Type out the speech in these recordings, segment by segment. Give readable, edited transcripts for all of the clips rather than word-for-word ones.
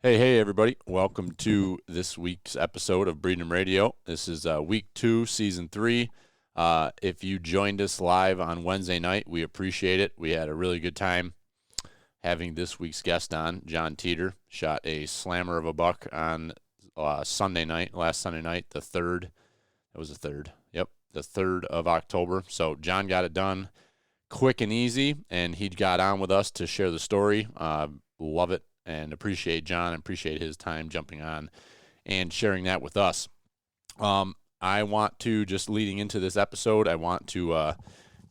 Hey, everybody. Welcome to this week's episode of Breedinum Radio. This is week 2, season 3. If you joined us live on Wednesday night, we appreciate it. We had a really good time having this week's guest on. Jon Teater shot a slammer of a buck on last Sunday night, the 3rd. That was the 3rd. Yep, the 3rd of October. So Jon got it done quick and easy, and he got on with us to share the story. Love it. And appreciate Jon, appreciate his time jumping on and sharing that with us. I want to, just leading into this episode, I want to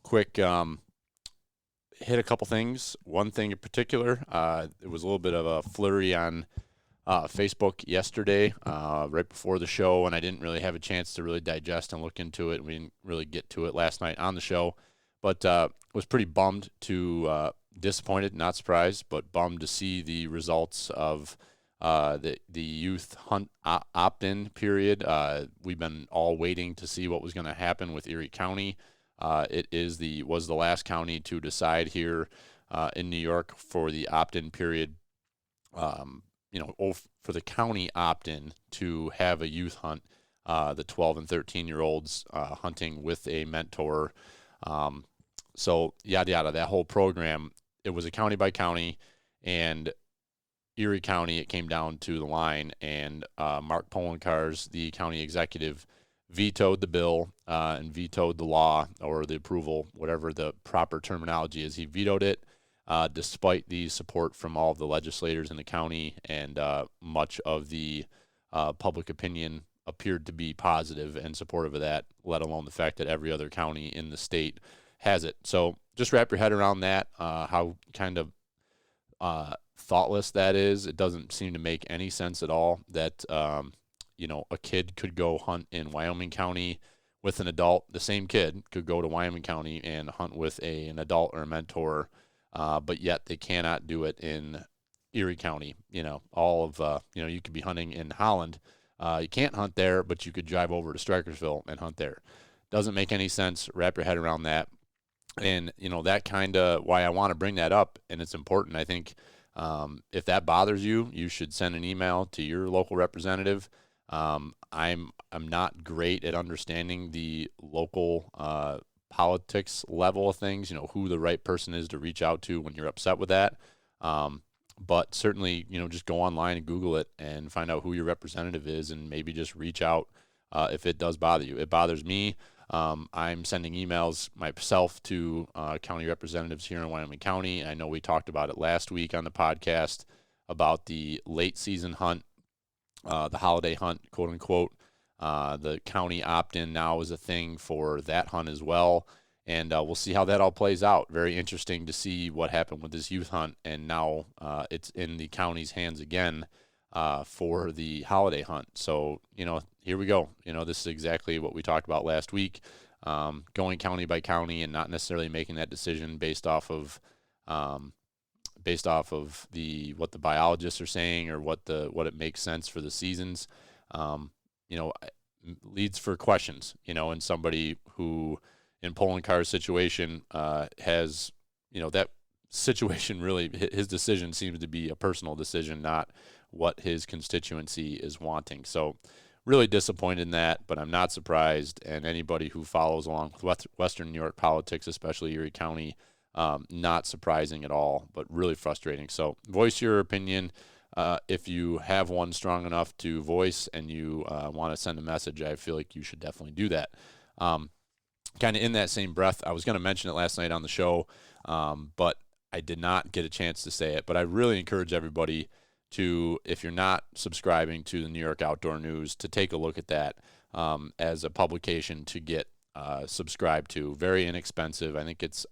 quick hit a couple things. One thing in particular, it was a little bit of a flurry on Facebook yesterday, right before the show, and I didn't really have a chance to really digest and look into it. We didn't really get to it last night on the show, but was pretty bummed to disappointed, not surprised, but bummed to see the results of the youth hunt opt-in period. We've been all waiting to see what was going to happen with Erie County. It was the last county to decide here in New York for the opt-in period. For the county opt-in to have a youth hunt, the 12 and 13-year-olds hunting with a mentor. So yada yada, that whole program. It was a county by county, and Erie County, it came down to the line, and Mark Polenkars, the county executive, vetoed the bill and vetoed the law or the approval, whatever the proper terminology is. He vetoed it despite the support from all of the legislators in the county, and much of the public opinion appeared to be positive and supportive of that, let alone the fact that every other county in the state has it. So just wrap your head around that, how kind of thoughtless that is. It doesn't seem to make any sense at all that, a kid could go hunt in Wyoming County with an adult. The same kid could go to Wyoming County and hunt with an adult or a mentor, but yet they cannot do it in Erie County. You could be hunting in Holland. You can't hunt there, but you could drive over to Strikersville and hunt there. Doesn't make any sense. Wrap your head around that. And, that kind of why I want to bring that up, and it's important. I think if that bothers you, you should send an email to your local representative. I'm not great at understanding the local politics level of things, who the right person is to reach out to when you're upset with that. But certainly, just go online and Google it and find out who your representative is, and maybe just reach out if it does bother you. It bothers me. I'm sending emails myself to county representatives here in Wyoming County. I know we talked about it last week on the podcast about the late season hunt, the holiday hunt, quote unquote. The county opt-in now is a thing for that hunt as well. And we'll see how that all plays out. Very interesting to see what happened with this youth hunt. And now it's in the county's hands again for the holiday hunt. So, here we go. This is exactly what we talked about last week, going county by county and not necessarily making that decision based off of what the biologists are saying or what it makes sense for the seasons. Leads for questions, and somebody who in Polenkar's situation has, that situation really, his decision seems to be a personal decision, not what his constituency is wanting. So really disappointed in that, but I'm not surprised. And anybody who follows along with Western New York politics, especially Erie County, not surprising at all, but really frustrating. So voice your opinion. If you have one strong enough to voice and you want to send a message, I feel like you should definitely do that. Kind of in that same breath, I was going to mention it last night on the show, but I did not get a chance to say it. But I really encourage everybody to, if you're not subscribing to the New York Outdoor News, to take a look at that as a publication to get subscribed to. Very inexpensive. I think I don't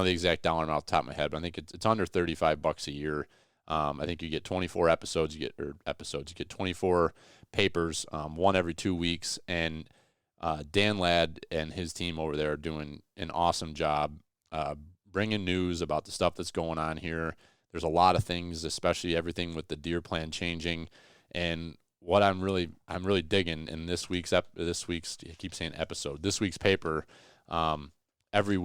know the exact dollar amount off the top of my head, but I think it's under $35 a year. I think you get 24 episodes. You get 24 papers, one every 2 weeks, and Dan Ladd and his team over there are doing an awesome job bringing news about the stuff that's going on here. There's a lot of things, especially everything with the deer plan changing, and what I'm really digging in this week's I keep saying episode, this week's paper. Every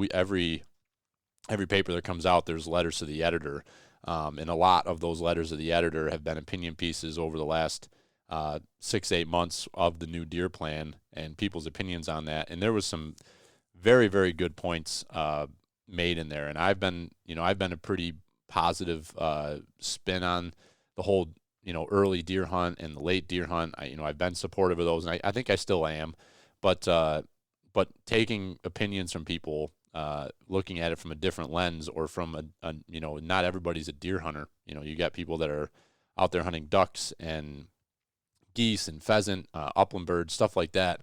paper that comes out, there's letters to the editor And a lot of those letters to the editor have been opinion pieces over the last 6-8 months of the new deer plan and people's opinions on that. And there was some very, very good points made in there. And I've been a pretty positive spin on the whole, early deer hunt and the late deer hunt. I've been supportive of those, and I think I still am. But taking opinions from people, looking at it from a different lens, or from not everybody's a deer hunter. You got people that are out there hunting ducks and geese and pheasant, upland birds, stuff like that.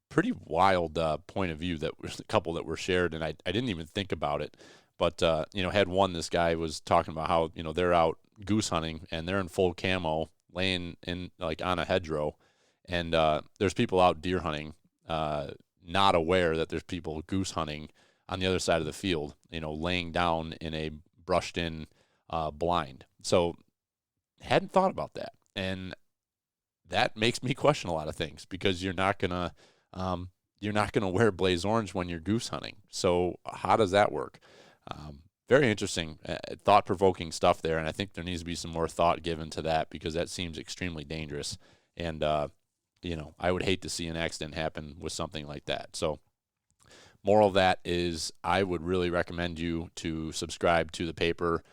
Pretty wild point of view that was a couple that were shared, and I didn't even think about it. But, had one, this guy was talking about how, they're out goose hunting and they're in full camo laying in like on a hedgerow. And there's people out deer hunting, not aware that there's people goose hunting on the other side of the field, laying down in a brushed in blind. So hadn't thought about that. And that makes me question a lot of things, because you're not going to wear blaze orange when you're goose hunting. So how does that work? Very interesting, thought-provoking stuff there, and I think there needs to be some more thought given to that, because that seems extremely dangerous. And, I would hate to see an accident happen with something like that. So moral of that is I would really recommend you to subscribe to the paper,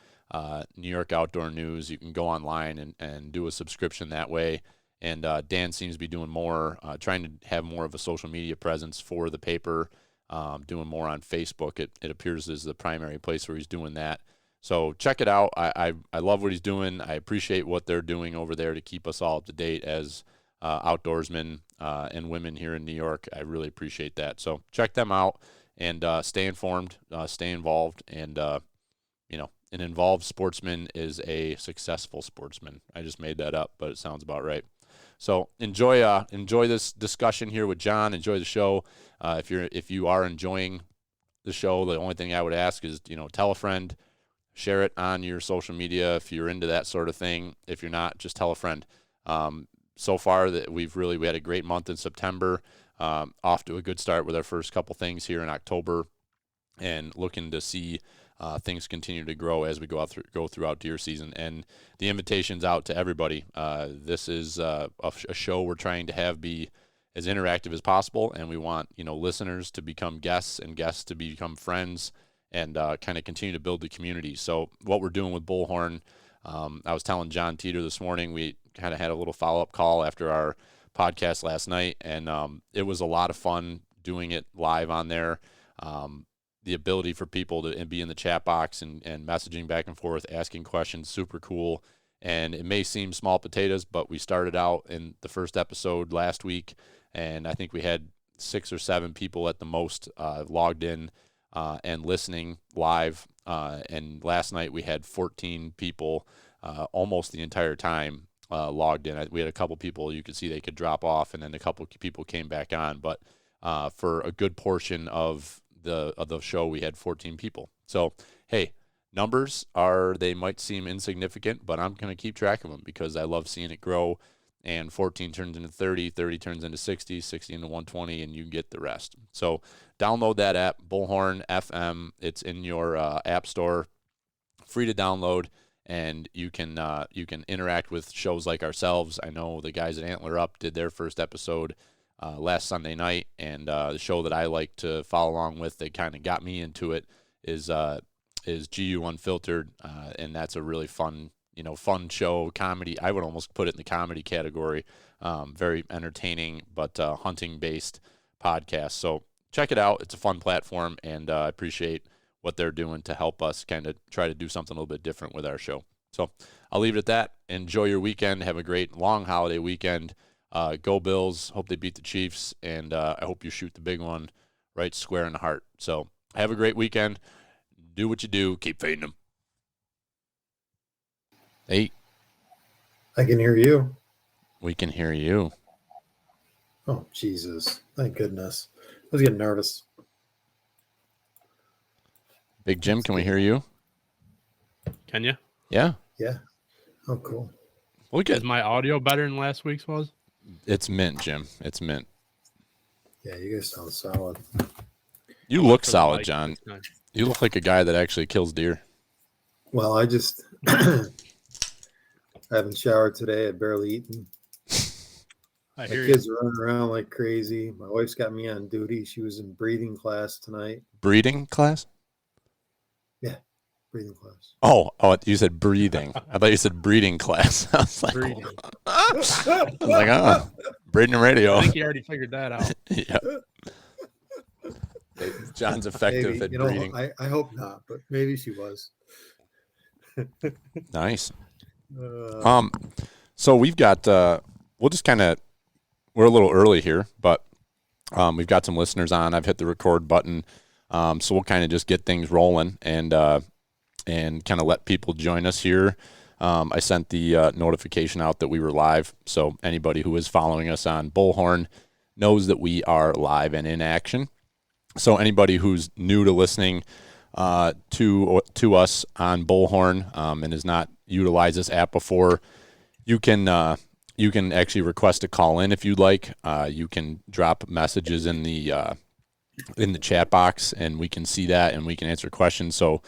New York Outdoor News. You can go online and do a subscription that way. And Dan seems to be doing more, trying to have more of a social media presence for the paper, doing more on Facebook. It appears as the primary place where he's doing that. So check it out. I love what he's doing. I appreciate what they're doing over there to keep us all up to date as outdoorsmen and women here in New York. I really appreciate that. So check them out and stay informed, stay involved. And, an involved sportsman is a successful sportsman. I just made that up, but it sounds about right. So enjoy this discussion here with Jon. Enjoy the show. If you are enjoying the show, the only thing I would ask is, tell a friend, share it on your social media if you're into that sort of thing. If you're not, just tell a friend. So far that we had a great month in September, off to a good start with our first couple things here in October, and looking to see things continue to grow as we go throughout deer season. And the invitation's out to everybody. This is a show we're trying to have be as interactive as possible, and we want listeners to become guests and guests to become friends, and kind of continue to build the community. So what we're doing with Bullhorn, I was telling Jon Teater this morning, we kind of had a little follow-up call after our podcast last night, and it was a lot of fun doing it live on there. The ability for people to be in the chat box and messaging back and forth, asking questions, super cool. And it may seem small potatoes, but we started out in the first episode last week, and I think we had 6 or 7 people at the most logged in and listening live. And last night we had 14 people almost the entire time logged in. We had a couple people you could see they could drop off, and then a couple people came back on. But for a good portion of the show, we had 14 people. So, hey, numbers they might seem insignificant, but I'm going to keep track of them because I love seeing it grow. And 14 turns into 30, 30 turns into 60, 60 into 120, and you get the rest. So download that app, Bullhorn FM. It's in your app store, free to download, and you can interact with shows like ourselves. I know the guys at Antler Up did their first episode last Sunday night, and the show that I like to follow along with that kind of got me into it is GU Unfiltered, and that's a really fun show, comedy. I would almost put it in the comedy category. Very entertaining, but hunting-based podcast. So check it out. It's a fun platform, and I appreciate what they're doing to help us kind of try to do something a little bit different with our show. So I'll leave it at that. Enjoy your weekend. Have a great long holiday weekend. Go Bills. Hope they beat the Chiefs, and I hope you shoot the big one right square in the heart. So have a great weekend. Do what you do. Keep fading them. Hey. I can hear you. We can hear you. Oh, Jesus. Thank goodness. I was getting nervous. Big Jim, can we hear you? Can you? Yeah. Yeah. Oh, cool. Well, good. Is my audio better than last week's was? It's mint, Jim. It's mint. Yeah, you guys sound solid. You look solid, Jon. You look like a guy that actually kills deer. Well, I just I haven't showered today. I've barely eaten. I My hear you. kids are running around like crazy. My wife's got me on duty. She was in breathing class tonight. Breeding class? Yeah, breathing class. Oh, you said breathing. I thought you said breeding class. I was like, Breeding. breeding radio. I think you already figured that out. Yeah. John's effective Maybe, at breeding. I hope not, but maybe she was. Nice. Uh, So we've got we'll just we're a little early here, but we've got some listeners on. I've hit the record button. So we'll kind of just get things rolling and kind of let people join us here. I sent the notification out that we were live, so anybody who is following us on Bullhorn knows that we are live and in action. So anybody who's new to listening to us on Bullhorn and has not utilized this app before, you can actually request a call in if you'd like. You can drop messages in the chat box, and we can see that and we can answer questions. So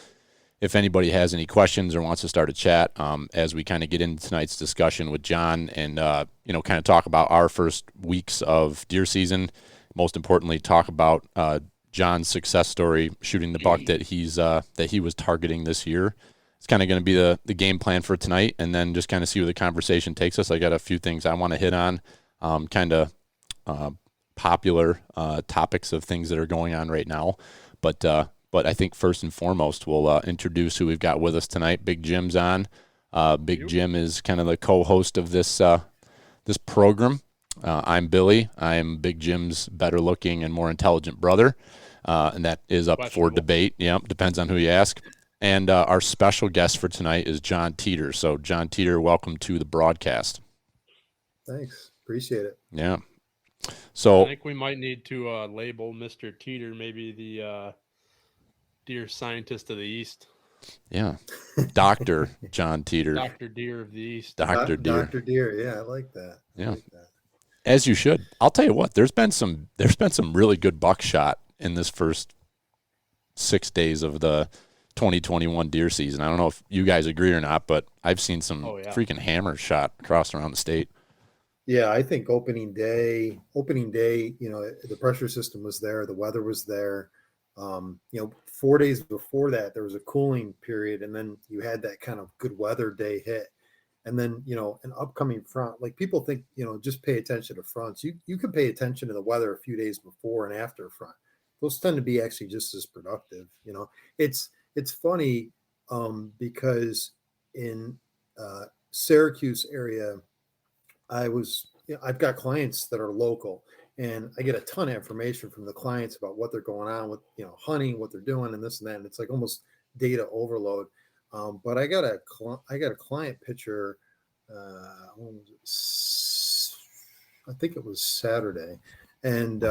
if anybody has any questions or wants to start a chat as we kind of get into tonight's discussion with John and kind of talk about our first weeks of deer season, most importantly talk about John's success story shooting the buck that he was targeting this year. It's kind of going to be the game plan for tonight, and then just kind of see where the conversation takes us. I got a few things I want to hit on, popular topics of things that are going on right now. But I think first and foremost, we'll introduce who we've got with us tonight. Big Jim's on. Big Jim is kind of the co-host of this program. I'm Billy. I'm Big Jim's better looking and more intelligent brother. And that is up for debate. Yeah, depends on who you ask. And our special guest for tonight is Jon Teater. So, Jon Teater, welcome to the broadcast. Thanks. Appreciate it. Yeah. So I think we might need to label Mr. Teeter maybe the deer scientist of the East. Yeah. Dr. Jon Teater. Dr. Deer of the East. Dr. Deer. Dr. Deer. Yeah, I like that. Yeah. Like that. As you should. I'll tell you what, there's been some really good buckshot in this first 6 days of the 2021 deer season. I don't know if you guys agree or not, but I've seen some freaking hammers shot across around the state. Yeah, I think opening day, the pressure system was there, the weather was there. 4 days before that, there was a cooling period, and then you had that kind of good weather day hit. And then, an upcoming front, like people think, just pay attention to fronts. You can pay attention to the weather a few days before and after a front. Those tend to be actually just as productive. It's funny because in Syracuse area, I've got clients that are local, and I get a ton of information from the clients about what they're going on with, hunting, what they're doing, and this and that. And it's like almost data overload. But I got a client picture. I think it was Saturday, and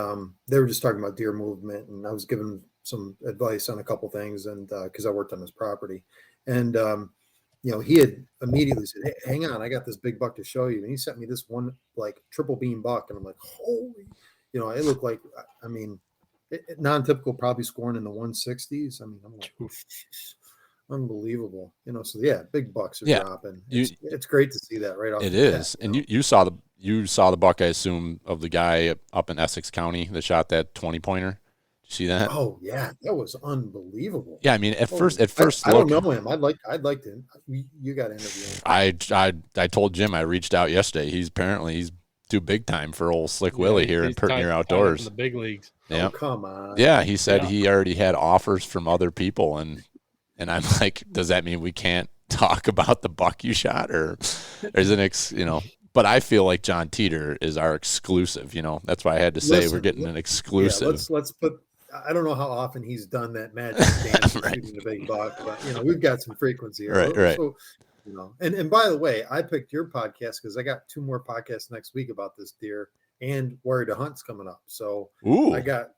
they were just talking about deer movement, and I was giving some advice on a couple things, and because I worked on his property, and he had immediately said, "Hey, hang on, I got this big buck to show you," and he sent me this one like triple beam buck, and I'm like, "Holy!" It looked like, non-typical, probably scoring in the 160s. I mean, I'm like, unbelievable. So yeah, big bucks are dropping. It's great to see that right off. It is, and you saw the buck, I assume, of the guy up in Essex County that shot that 20-pointer. Did you see that? Oh yeah, that was unbelievable. Yeah, I mean, at first, I don't know him. I'd like to. You got to interview him. I told Jim I reached out yesterday. He's too big time for old Slick Willie here in Pertinier Outdoors. In the big leagues. Yeah, come on. Yeah, he said he already had offers from other people, and I'm like, does that mean we can't talk about the buck you shot, or is it But I feel like Jon Teater is our exclusive. That's why I had to say we're getting an exclusive. Yeah, let's put. I don't know how often he's done that magic dance of shooting the big buck, but we've got some frequency here. Right. So, and by the way, I picked your podcast because I got 2 more podcasts next week about this deer, and Where to Hunt's coming up. So I got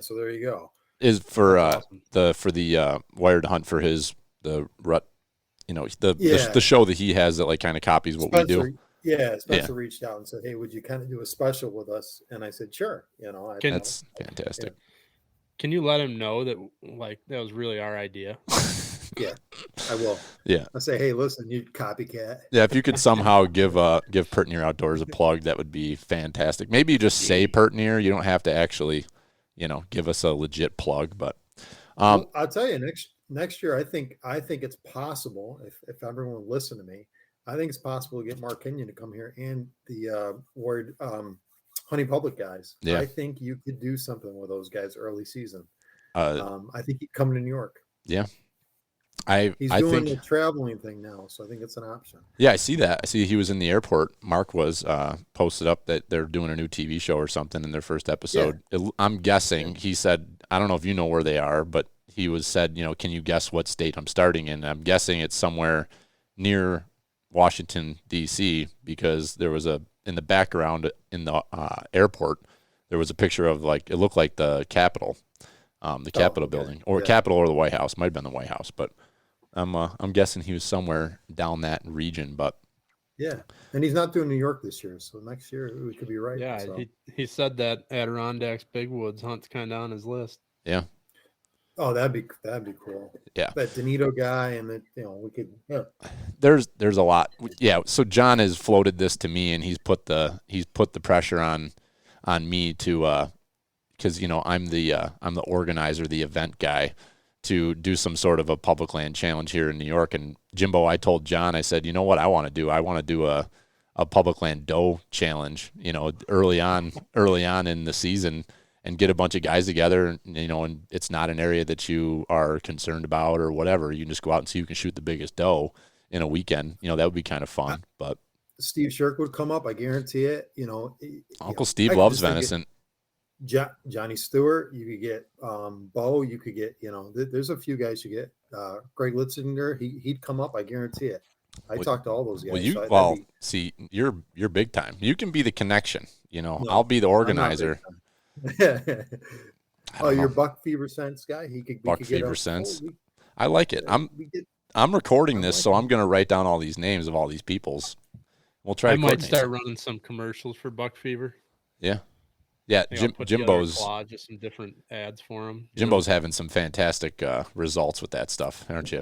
so there you go. Is for awesome. the Wired to Hunt for the rut, the show that he has that like kind of copies what Spencer, we do. Yeah, Spencer reached out and said, "Hey, would you kind of do a special with us?" And I said, "Sure." That's fantastic. Can you let him know that that was really our idea? Yeah, I will. Yeah. I say, hey, listen, you copycat. Yeah, if you could somehow give Pert Near Outdoors a plug, that would be fantastic. Maybe you just say Pert Near. You don't have to actually, give us a legit plug. But Well, I'll tell you, next year, I think it's possible if everyone would listen to me. I think it's possible to get Mark Kenyon to come here and the Ward Honey Public guys. Yeah. I think you could do something with those guys early season. uh, I think he'd come to New York. yeah, He's I doing think the traveling thing now, so I think it's an option. yeah, I see that. I see he was in the airport. Mark was posted up that they're doing a new TV show or something in their first episode. I'm guessing he said, I don't know if you know where they are, but he was said, can you guess what state I'm starting in? And I'm guessing it's somewhere near Washington D.C. because there was in the background in the airport there was a picture of it looked like the Capitol, the Capitol building or Capitol or the White House. Might have been the White House, but I'm guessing he was somewhere down that region, but yeah, and he's not doing New York this year, so next year we could be right. Yeah, so. he said that Adirondacks Big Woods hunt's kind of on his list. Yeah. Oh, that'd be cool. Yeah. That Donito guy, and that we could. Yeah. There's a lot. Yeah. So John has floated this to me, and he's put the pressure on me to because I'm the organizer, the event guy, to do some sort of a public land challenge here in New York. And Jimbo, I told John, I said, you know what I want to do? I want to do a public land doe challenge, early on in the season and get a bunch of guys together, and it's not an area that you are concerned about or whatever. You can just go out and see who can shoot the biggest doe in a weekend. That would be kind of fun. But Steve Shirk would come up, I guarantee it. Uncle Steve loves venison. Johnny Stewart, you could get Bo, you could get, there's a few guys you get. Greg Litzinger, he'd come up, I guarantee it. I talked to all those guys. See, you're big time. You can be the connection. I'll be the organizer. Your Buck Fever Sense guy, Buck Fever Sense. I like it. I'm recording this, so I'm going to write down all these names of all these peoples. We'll try. I might start running some commercials for Buck Fever. Yeah. Yeah, Jimbo's just some different ads for him. Jimbo's having some fantastic results with that stuff, aren't you?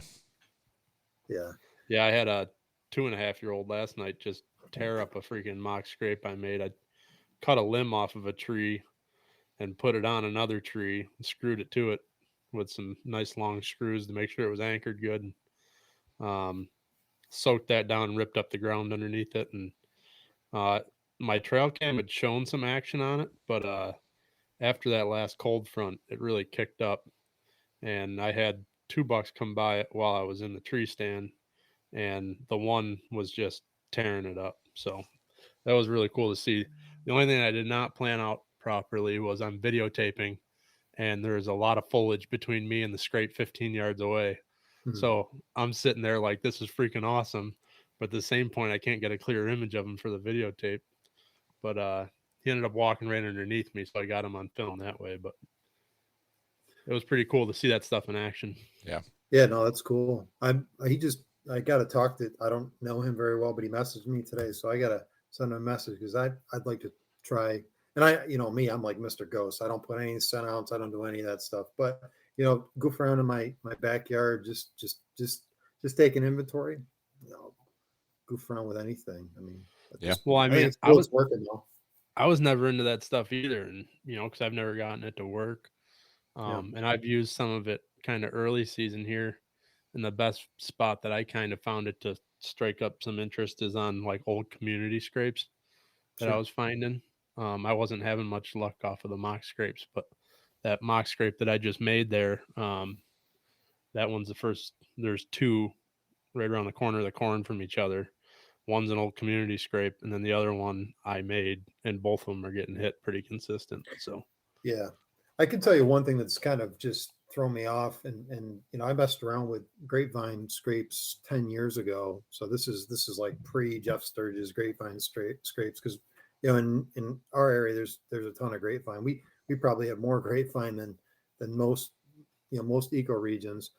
Yeah. Yeah, I had a 2.5-year-old last night just tear up a freaking mock scrape I made. I cut a limb off of a tree and put it on another tree and screwed it to it with some nice long screws to make sure it was anchored good. Soaked that down and ripped up the ground underneath it. And my trail cam had shown some action on it, but after that last cold front, it really kicked up. And I had 2 bucks come by it while I was in the tree stand, and the one was just tearing it up. So that was really cool to see. The only thing I did not plan out properly was I'm videotaping, and there's a lot of foliage between me and the scrape 15 yards away. Mm-hmm. So I'm sitting there like, this is freaking awesome. But at the same point, I can't get a clear image of him for the videotape. But he ended up walking right underneath me, so I got him on film that way. But it was pretty cool to see that stuff in action. Yeah. Yeah, no, that's cool. I got to talk to, I don't know him very well, but he messaged me today. So I got to send him a message because I'd like to try. And I'm like Mr. Ghost. I don't put any scent outs. I don't do any of that stuff. But, goof around in my backyard, just take an inventory, goof around with anything. I mean, yeah. Well, I mean, I was working though. I was never into that stuff either. And, because I've never gotten it to work. And I've used some of it kind of early season here. And the best spot that I kind of found it to strike up some interest is on like old community scrapes that I was finding. I wasn't having much luck off of the mock scrapes, but that mock scrape that I just made there, that one's the first. There's 2 right around the corner of the corn from each other. One's an old community scrape, and then the other one I made, and both of them are getting hit pretty consistent. So, yeah, I can tell you one thing that's kind of just thrown me off, and I messed around with grapevine scrapes 10 years ago. So this is like pre Jeff Sturge's grapevine scrapes because in our area there's a ton of grapevine. We probably have more grapevine than most most eco regions,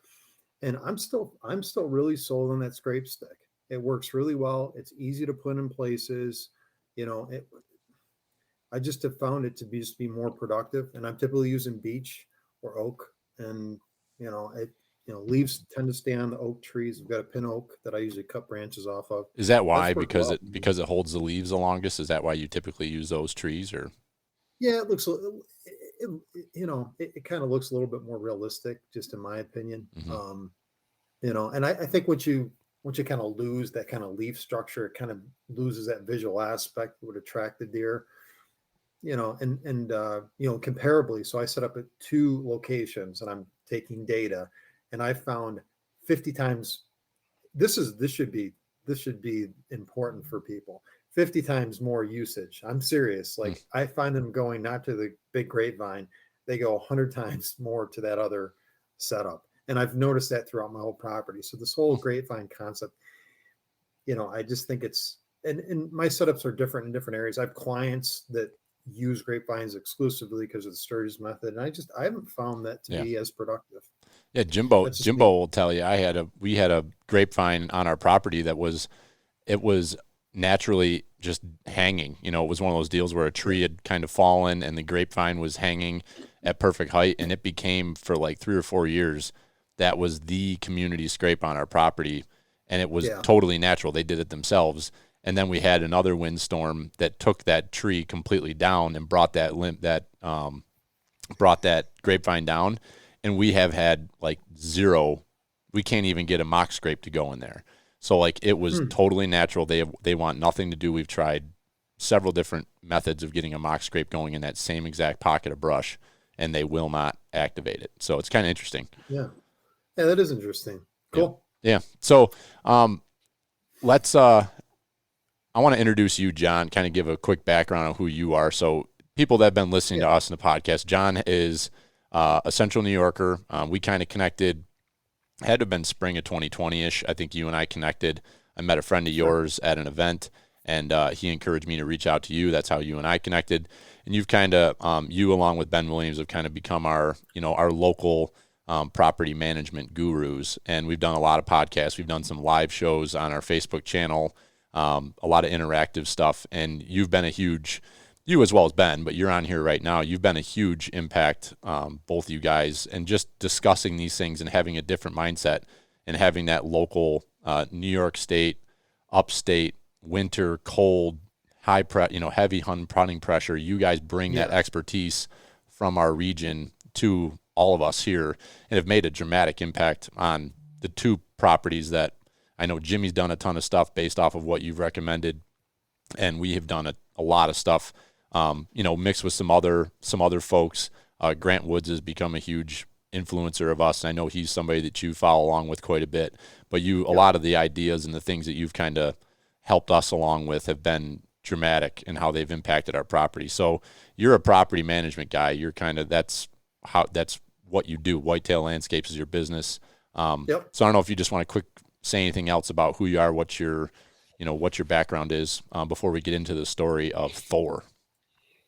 and I'm still really sold on that scrape stick. It works really well. It's easy to put in places. I just have found it to be more productive, and I'm typically using beech or oak, and leaves tend to stay on the oak trees. We've got a pin oak that I usually cut branches off of. Is that why? That's worked Because well. it holds the leaves the longest? Is that why you typically use those trees? Or Yeah, it looks, it kind of looks a little bit more realistic, just in my opinion. Mhm. And I think once you kind of lose that kind of leaf structure, it kind of loses that visual aspect that would attract the deer. Comparably, so I set up at 2 locations and I'm taking data, and I found 50 times. This should be important for people. 50 times more usage. I'm serious. Mm. Like, I find them going not to the big grapevine, they go 100 times more to that other setup. And I've noticed that throughout my whole property. So this whole grapevine concept, I just think and my setups are different in different areas. I have clients that use grapevines exclusively because of the Sturgis method, and I haven't found that to Yeah. be as productive. Yeah, Jimbo That's just Jimbo me. will tell you we had a grapevine on our property that was naturally just hanging. It was one of those deals where a tree had kind of fallen and the grapevine was hanging at perfect height, and it became, for like 3 or 4 years, that was the community scrape on our property, and it was Yeah. totally natural. They did it themselves. And then we had another windstorm that took that tree completely down and brought that grapevine down, and we have had like zero. We can't even get a mock scrape to go in there. So like, it was totally natural. They want nothing to do. We've tried several different methods of getting a mock scrape going in that same exact pocket of brush, and they will not activate it. So it's kind of interesting. Yeah. Yeah, that is interesting. Cool. Yeah. So let's I want to introduce you, Jon, kind of give a quick background on who you are. So people that have been listening to us in the podcast, Jon is a Central New Yorker. We kind of connected, had to have been spring of 2020-ish. I think you and I connected. I met a friend of yours at an event, and he encouraged me to reach out to you. That's how you and I connected. And you've kind of, you along with Ben Williams, have kind of become our local property management gurus. And we've done a lot of podcasts. We've done some live shows on our Facebook channel, a lot of interactive stuff. And you've been you as well as Ben, but you're on here right now. You've been a huge impact, both you guys, and just discussing these things and having a different mindset and having that local New York State, upstate, winter, cold, heavy hunting pressure. You guys bring that expertise from our region to all of us here, and have made a dramatic impact on the 2 properties that I know. Jimmy's done a ton of stuff based off of what you've recommended, and we have done a lot of stuff, mixed with some other folks. Grant Woods has become a huge influencer of us, and I know he's somebody that you follow along with quite a bit. But a lot of the ideas and the things that you've kind of helped us along with have been dramatic in how they've impacted our property. So you're a property management guy. You're kind of, that's what you do. Whitetail Landscapes is your business. So I don't know if you just want to quick say anything else about who you are, what your background is, before we get into the story of Thor.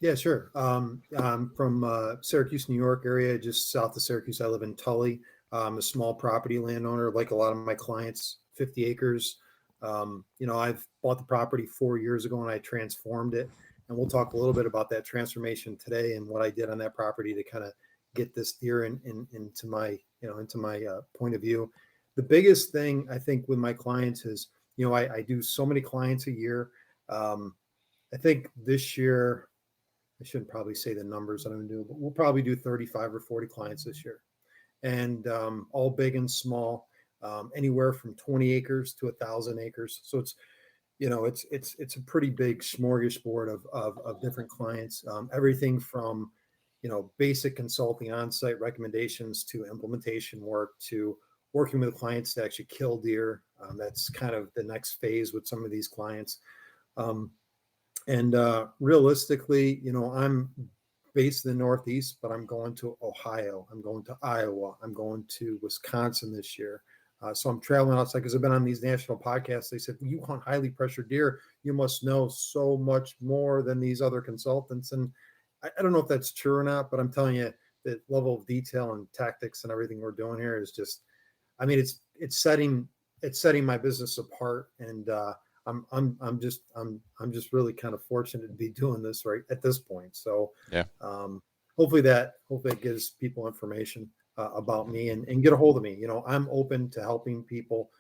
Yeah, sure. I'm from Syracuse, New York area, just south of Syracuse. I live in Tully. I'm a small property landowner, like a lot of my clients, 50 acres. I've bought the property 4 years ago and I transformed it. And we'll talk a little bit about that transformation today and what I did on that property to kind of get this deer into my point of view. The biggest thing I think with my clients is, I do so many clients a year. I think this year, I shouldn't probably say the numbers that I'm going to do, but we'll probably do 35 or 40 clients this year, and all big and small, anywhere from 20 acres to 1,000 acres. So it's a pretty big smorgasbord of different clients, everything from basic consulting, on-site recommendations, to implementation work, to working with clients to actually kill deer. That's kind of the next phase with some of these clients. And realistically, I'm based in the Northeast, but I'm going to Ohio. I'm going to Iowa. I'm going to Wisconsin this year. So I'm traveling outside because I've been on these national podcasts. They said, you hunt highly pressured deer, you must know so much more than these other consultants. And I don't know if that's true or not, but I'm telling you, the level of detail and tactics and everything we're doing here is just, it's setting my business apart. And I'm just really kind of fortunate to be doing this right at this point. So hopefully that gives people information. about me and get a hold of me. I'm open to helping people.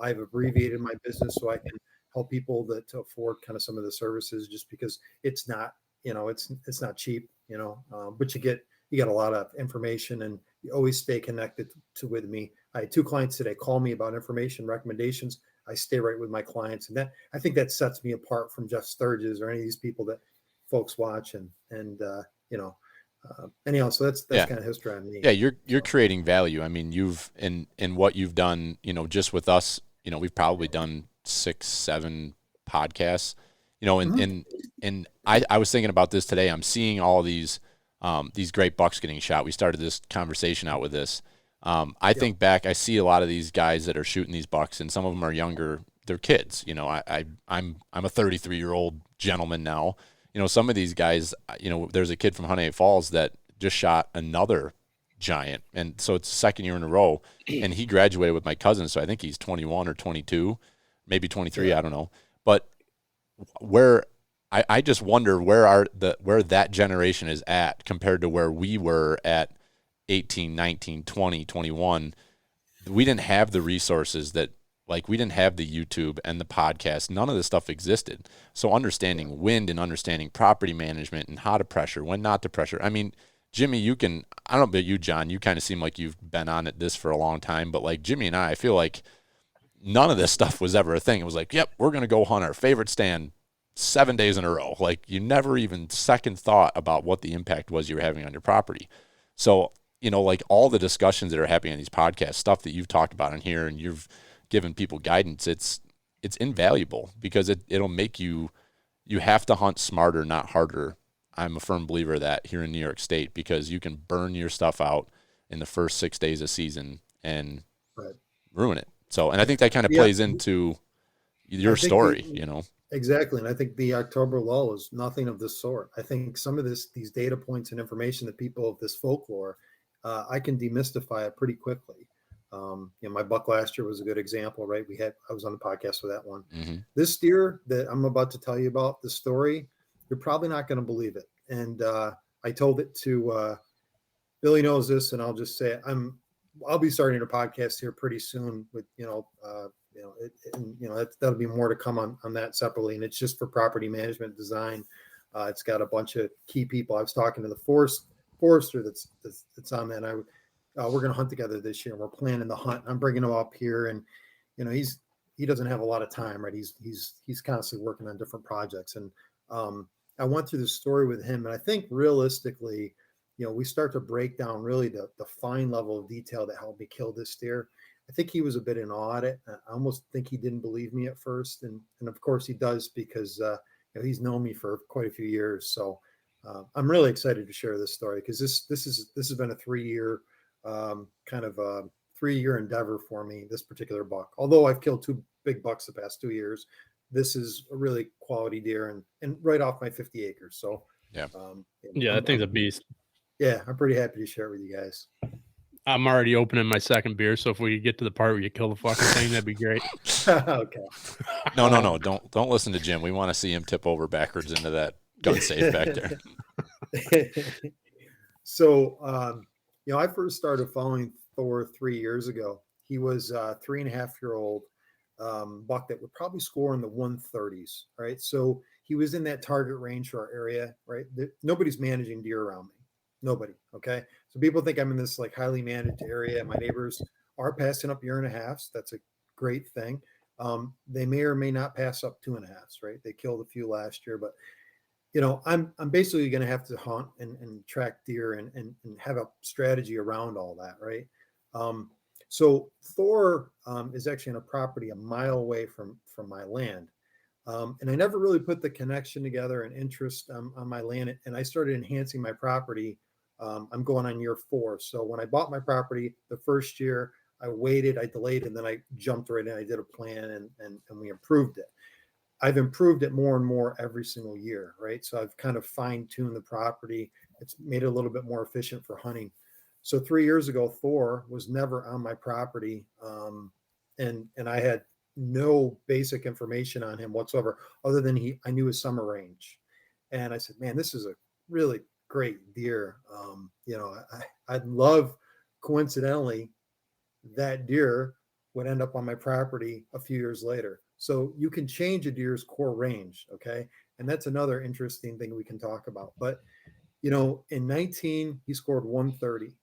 I've abbreviated my business so I can help people to afford kind of some of the services, just because it's not, it's not cheap, but you get a lot of information, and you always stay connected with me. I had 2 clients today call me about information recommendations. I stay right with my clients, and that, I think that sets me apart from Jeff Sturges or any of these people that folks watch. Anyhow, so that's Yeah. kind of history on me. Yeah, you're creating value. I mean, you've in what you've done, just with us, we've probably done 6, 7 podcasts, and I was thinking about this today. I'm seeing all these great bucks getting shot. We started this conversation out with this. I think back, I see a lot of these guys that are shooting these bucks, and some of them are younger. They're kids. I'm a 33-year-old gentleman now. Some of these guys, there's a kid from Honey Falls that just shot another giant, and so it's the 2nd year in a row, and he graduated with my cousin, so I think he's 21 or 22, maybe 23. I don't know, but where I just wonder where that generation is at compared to where we were at 18, 19, 20, 21. We didn't have the resources that, like, we didn't have the YouTube and the podcast. None of this stuff existed. So understanding wind and understanding property management and how to pressure, when not to pressure. I mean, Jimmy, I don't know about you, John, you kind of seem like you've been on this for a long time, but like Jimmy and I feel like none of this stuff was ever a thing. It was like, yep, we're going to go hunt our favorite stand 7 days in a row. Like, you never even second thought about what the impact was you were having on your property. So, like all the discussions that are happening on these podcasts, stuff that you've talked about in here, and you've given people guidance, it's invaluable, because it'll make you have to hunt smarter, not harder. I'm a firm believer of that here in New York State, because you can burn your stuff out in the first 6 days of season and ruin it. So, and I think that kind of plays into your story, Exactly. And I think the October lull is nothing of this sort. I think some of these data points and information that people of this folklore, I can demystify it pretty quickly. My buck last year was a good example, right? I was on the podcast for that one. Mm-hmm. This deer that I'm about to tell you about, the story, you're probably not going to believe it. And I told it to Billy knows this, and I'll just say it. I'll be starting a podcast here pretty soon with that'll be more to come on that separately, and it's just for property management design. It's got a bunch of key people. I was talking to the forester that's on that. And we're going to hunt together this year. We're planning the hunt. I'm bringing him up here, and he doesn't have a lot of time, right? He's constantly working on different projects, and I went through the story with him, and I think realistically, we start to break down really the fine level of detail that helped me kill this deer. I think he was a bit in awe at it. I almost think he didn't believe me at first, and of course he does, because he's known me for quite a few years. So I'm really excited to share this story, because this has been a 3-year kind of a 3-year endeavor for me, this particular buck. Although I've killed 2 big bucks the past 2 years, this is a really quality deer, and right off my 50 acres. So that thing's a beast. Yeah, I'm pretty happy to share it with you guys. I'm already opening my second beer, so if we get to the part where you kill the fucking thing, that'd be great. Okay. No. Don't listen to Jim. We want to see him tip over backwards into that gun safe back there. So, I first started following Thor 3 years ago. He was a 3.5-year-old buck that would probably score in the 130s, right? So he was in that target range for our area, right? Nobody's managing deer around me. Nobody. Okay. So people think I'm in this like highly managed area. My neighbors are passing up 1.5 years. That's a great thing. They may or may not pass up 2.5, right? They killed a few last year, but I'm basically going to have to hunt and track deer and have a strategy around all that. Right. So Thor is actually on a property a mile away from my land. And I never really put the connection together and interest on my land. And I started enhancing my property. I'm going on year 4. So when I bought my property the first year, I waited, I delayed, and then I jumped right in. I did a plan and we improved it. I've improved it more and more every single year, right? So I've kind of fine-tuned the property. It's made it a little bit more efficient for hunting. So 3 years ago, Thor was never on my property. And I had no basic information on him whatsoever, other than I knew his summer range. And I said, man, this is a really great deer. I'd love coincidentally, that deer would end up on my property a few years later. So you can change a deer's core range, okay? And that's another interesting thing we can talk about. But, in 19, he scored 130.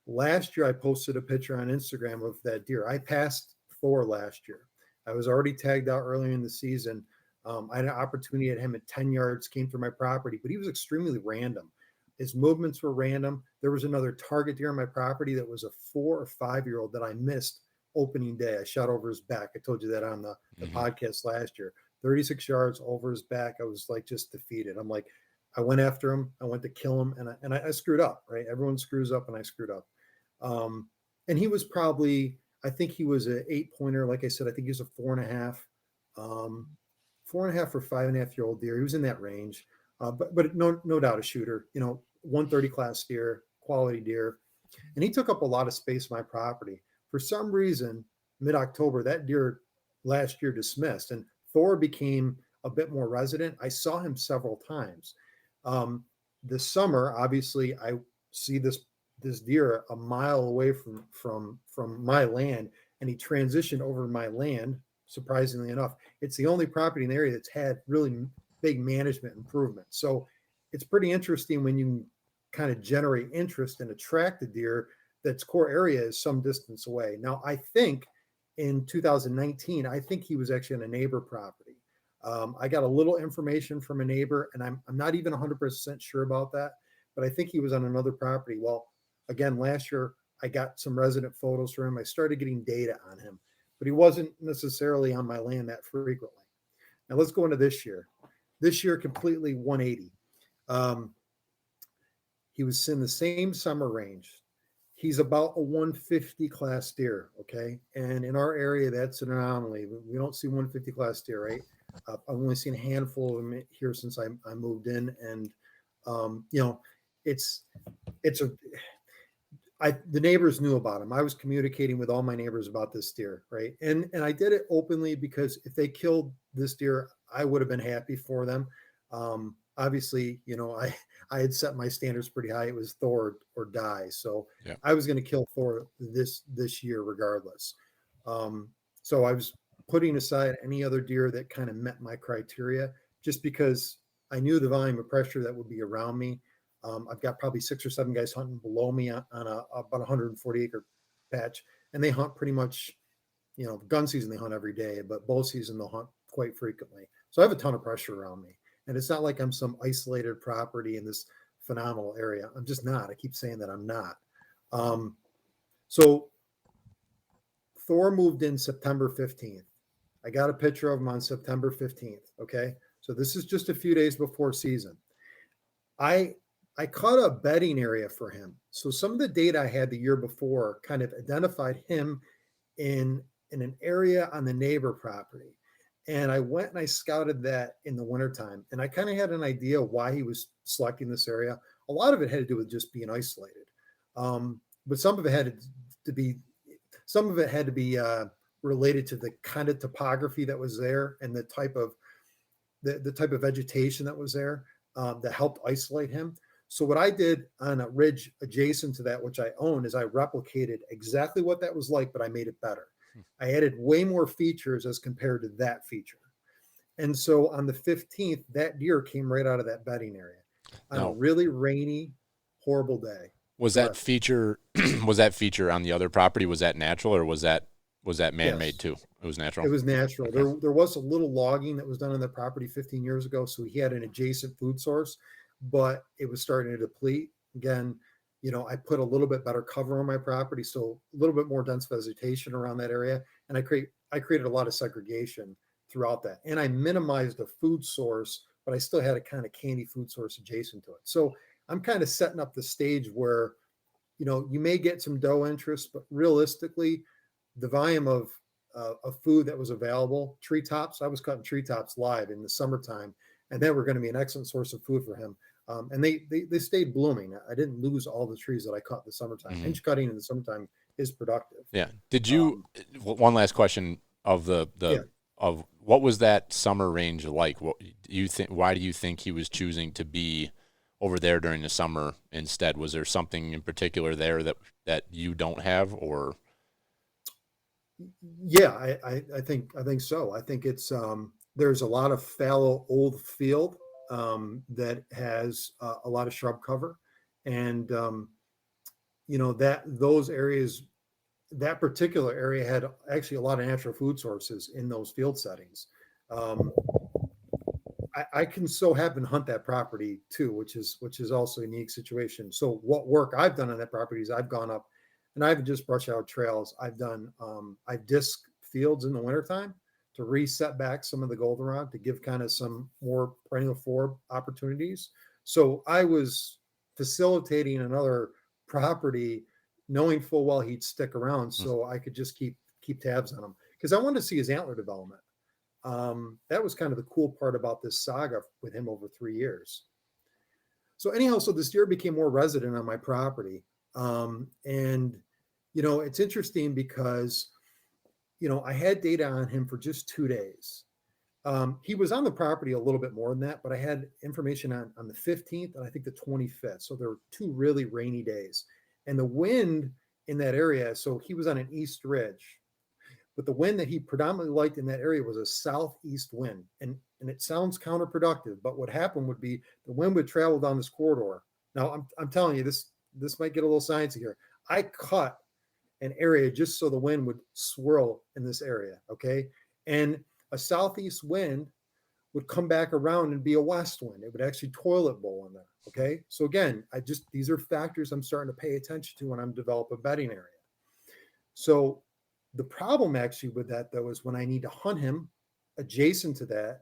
Last year, I posted a picture on Instagram of that deer. I passed Thor last year. I was already tagged out earlier in the season. I had an opportunity at him at 10 yards, came through my property, but he was extremely random. His movements were random. There was another target deer on my property that was a 4 or 5-year-old that I missed opening day. I shot over his back. I told you that on the podcast last year. 36 yards over his back. I was like just defeated. I'm like, I went after him. I went to kill him, and I screwed up, right? Everyone screws up, and I screwed up. And he was probably, I think he was an 8-pointer. Like I said, I think he was a 4.5, 4.5 or 5.5-year-old deer. He was in that range, but no doubt a shooter. 130 class deer, quality deer, and he took up a lot of space on my property. For some reason, mid-October, that deer last year dismissed, and Thor became a bit more resident. I saw him several times. This summer, obviously, I see this deer a mile away from my land, and he transitioned over my land. Surprisingly enough, it's the only property in the area that's had really big management improvements. So it's pretty interesting when you kind of generate interest and attract a deer that's core area is some distance away. Now, I think in 2019, I think he was actually on a neighbor property. I got a little information from a neighbor, and I'm not even 100% sure about that, but I think he was on another property. Well, again, last year, I got some resident photos from him. I started getting data on him, but he wasn't necessarily on my land that frequently. Now, let's go into this year. This year, completely 180. He was in the same summer range. He's about a 150 class deer, okay? And in our area, that's an anomaly. We don't see 150 class deer, right? I've only seen a handful of them here since I moved in, and the neighbors knew about him. I was communicating with all my neighbors about this deer, right? And I did it openly because if they killed this deer, I would have been happy for them. Obviously, I had set my standards pretty high. It was Thor or die. So yeah. I was going to kill Thor this year regardless. So I was putting aside any other deer that kind of met my criteria just because I knew the volume of pressure that would be around me. I've got probably 6 or 7 guys hunting below me on about 140 acre patch, and they hunt pretty much, gun season, they hunt every day, but bow season, they'll hunt quite frequently. So I have a ton of pressure around me, and it's not like I'm some isolated property in this phenomenal area. I'm just not. I keep saying that I'm not. So Thor moved in September 15th. I got a picture of him on September 15th. Okay. So this is just a few days before season. I caught a bedding area for him. So some of the data I had the year before kind of identified him in an area on the neighbor property. And I went and I scouted that in the wintertime. And I kind of had an idea why he was selecting this area. A lot of it had to do with just being isolated. But some of it had to be related to the kind of topography that was there and the type of vegetation that was there that helped isolate him. So what I did on a ridge adjacent to that, which I own, is I replicated exactly what that was like, but I made it better. I added way more features as compared to that feature. And so on the 15th, that deer came right out of that bedding area on a really rainy, horrible day. Was that feature on the other property? Was that natural, or was that man-made too? It was natural. It was natural. Okay. There was a little logging that was done on the property 15 years ago, so he had an adjacent food source, but it was starting to deplete. Again, I put a little bit better cover on my property, so a little bit more dense vegetation around that area, and I created a lot of segregation throughout that, and I minimized the food source, but I still had a kind of candy food source adjacent to it. So I'm kind of setting up the stage where, you may get some doe interest, but realistically, the volume of food that was available, treetops, I was cutting treetops live in the summertime, and they were going to be an excellent source of food for him. And they stayed blooming. I didn't lose all the trees that I cut in the summertime. Mm-hmm. Inch cutting in the summertime is productive. Yeah. Did you, one last question of of what was that summer range like? What do you think? Why do you think he was choosing to be over there during the summer instead? Was there something in particular there that you don't have, or? Yeah, I think so. I think it's there's a lot of fallow old field that has a lot of shrub cover, and that those areas, that particular area had actually a lot of natural food sources in those field settings. I can so happen to hunt that property too, which is also a unique situation. So what work I've done on that property is I've gone up and I haven't just brushed out trails. I've done I've disc fields in the wintertime to reset back some of the goldenrod to give kind of some more perennial forb opportunities. So I was facilitating another property, knowing full well he'd stick around, so I could just keep tabs on him because I wanted to see his antler development. That was kind of the cool part about this saga with him over 3 years. So anyhow, so this deer became more resident on my property. And, it's interesting because, I had data on him for just 2 days. He was on the property a little bit more than that, but I had information on the 15th and I think the 25th. So there were 2 really rainy days. And the wind in that area, so he was on an east ridge, but the wind that he predominantly liked in that area was a southeast wind. And it sounds counterproductive, but what happened would be the wind would travel down this corridor. Now I'm telling you, this might get a little sciencey here. I cut an area just so the wind would swirl in this area, okay? And a southeast wind would come back around and be a west wind. It would actually toilet bowl in there, okay? So again, these are factors I'm starting to pay attention to when I'm developing a bedding area. So the problem actually with that though is when I need to hunt him adjacent to that,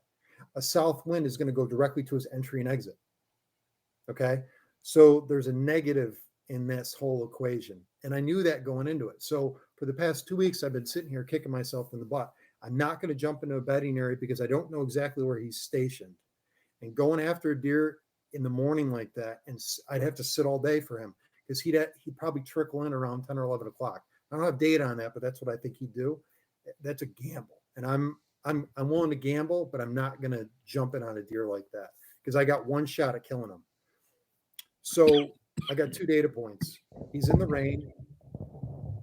a south wind is going to go directly to his entry and exit. Okay. So there's a negative in this whole equation. And I knew that going into it. So for the past 2 weeks, I've been sitting here kicking myself in the butt. I'm not going to jump into a bedding area because I don't know exactly where he's stationed. And going after a deer in the morning like that, and I'd have to sit all day for him because he'd probably trickle in around 10 or 11 o'clock. I don't have data on that, but that's what I think he'd do. That's a gamble. And I'm willing to gamble, but I'm not going to jump in on a deer like that because I got one shot at killing him. So I got 2 data points. He's in the rain.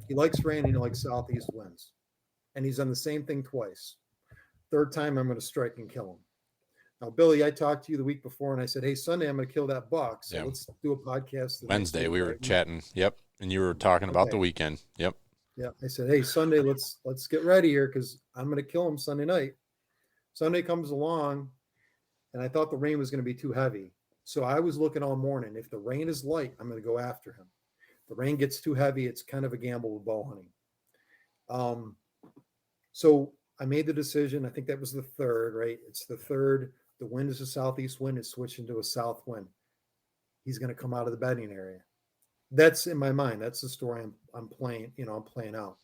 He likes rain and he likes southeast winds. And he's done the same thing twice. Third time, I'm going to strike and kill him. Now, Billy, I talked to you the week before and I said, hey, Sunday, I'm going to kill that buck. So let's do a podcast. Wednesday, we were chatting. Yep. And you were talking about the weekend. Yep. Yeah. I said, hey, Sunday, let's get ready here because I'm going to kill him Sunday night. Sunday comes along and I thought the rain was going to be too heavy. So I was looking all morning. If the rain is light, I'm going to go after him. If the rain gets too heavy, it's kind of a gamble with bow hunting. So I made the decision. I think that was the third, right? It's the third. The wind is a southeast wind. It's switching to a south wind. He's going to come out of the bedding area. That's in my mind. That's the story I'm playing, I'm playing out.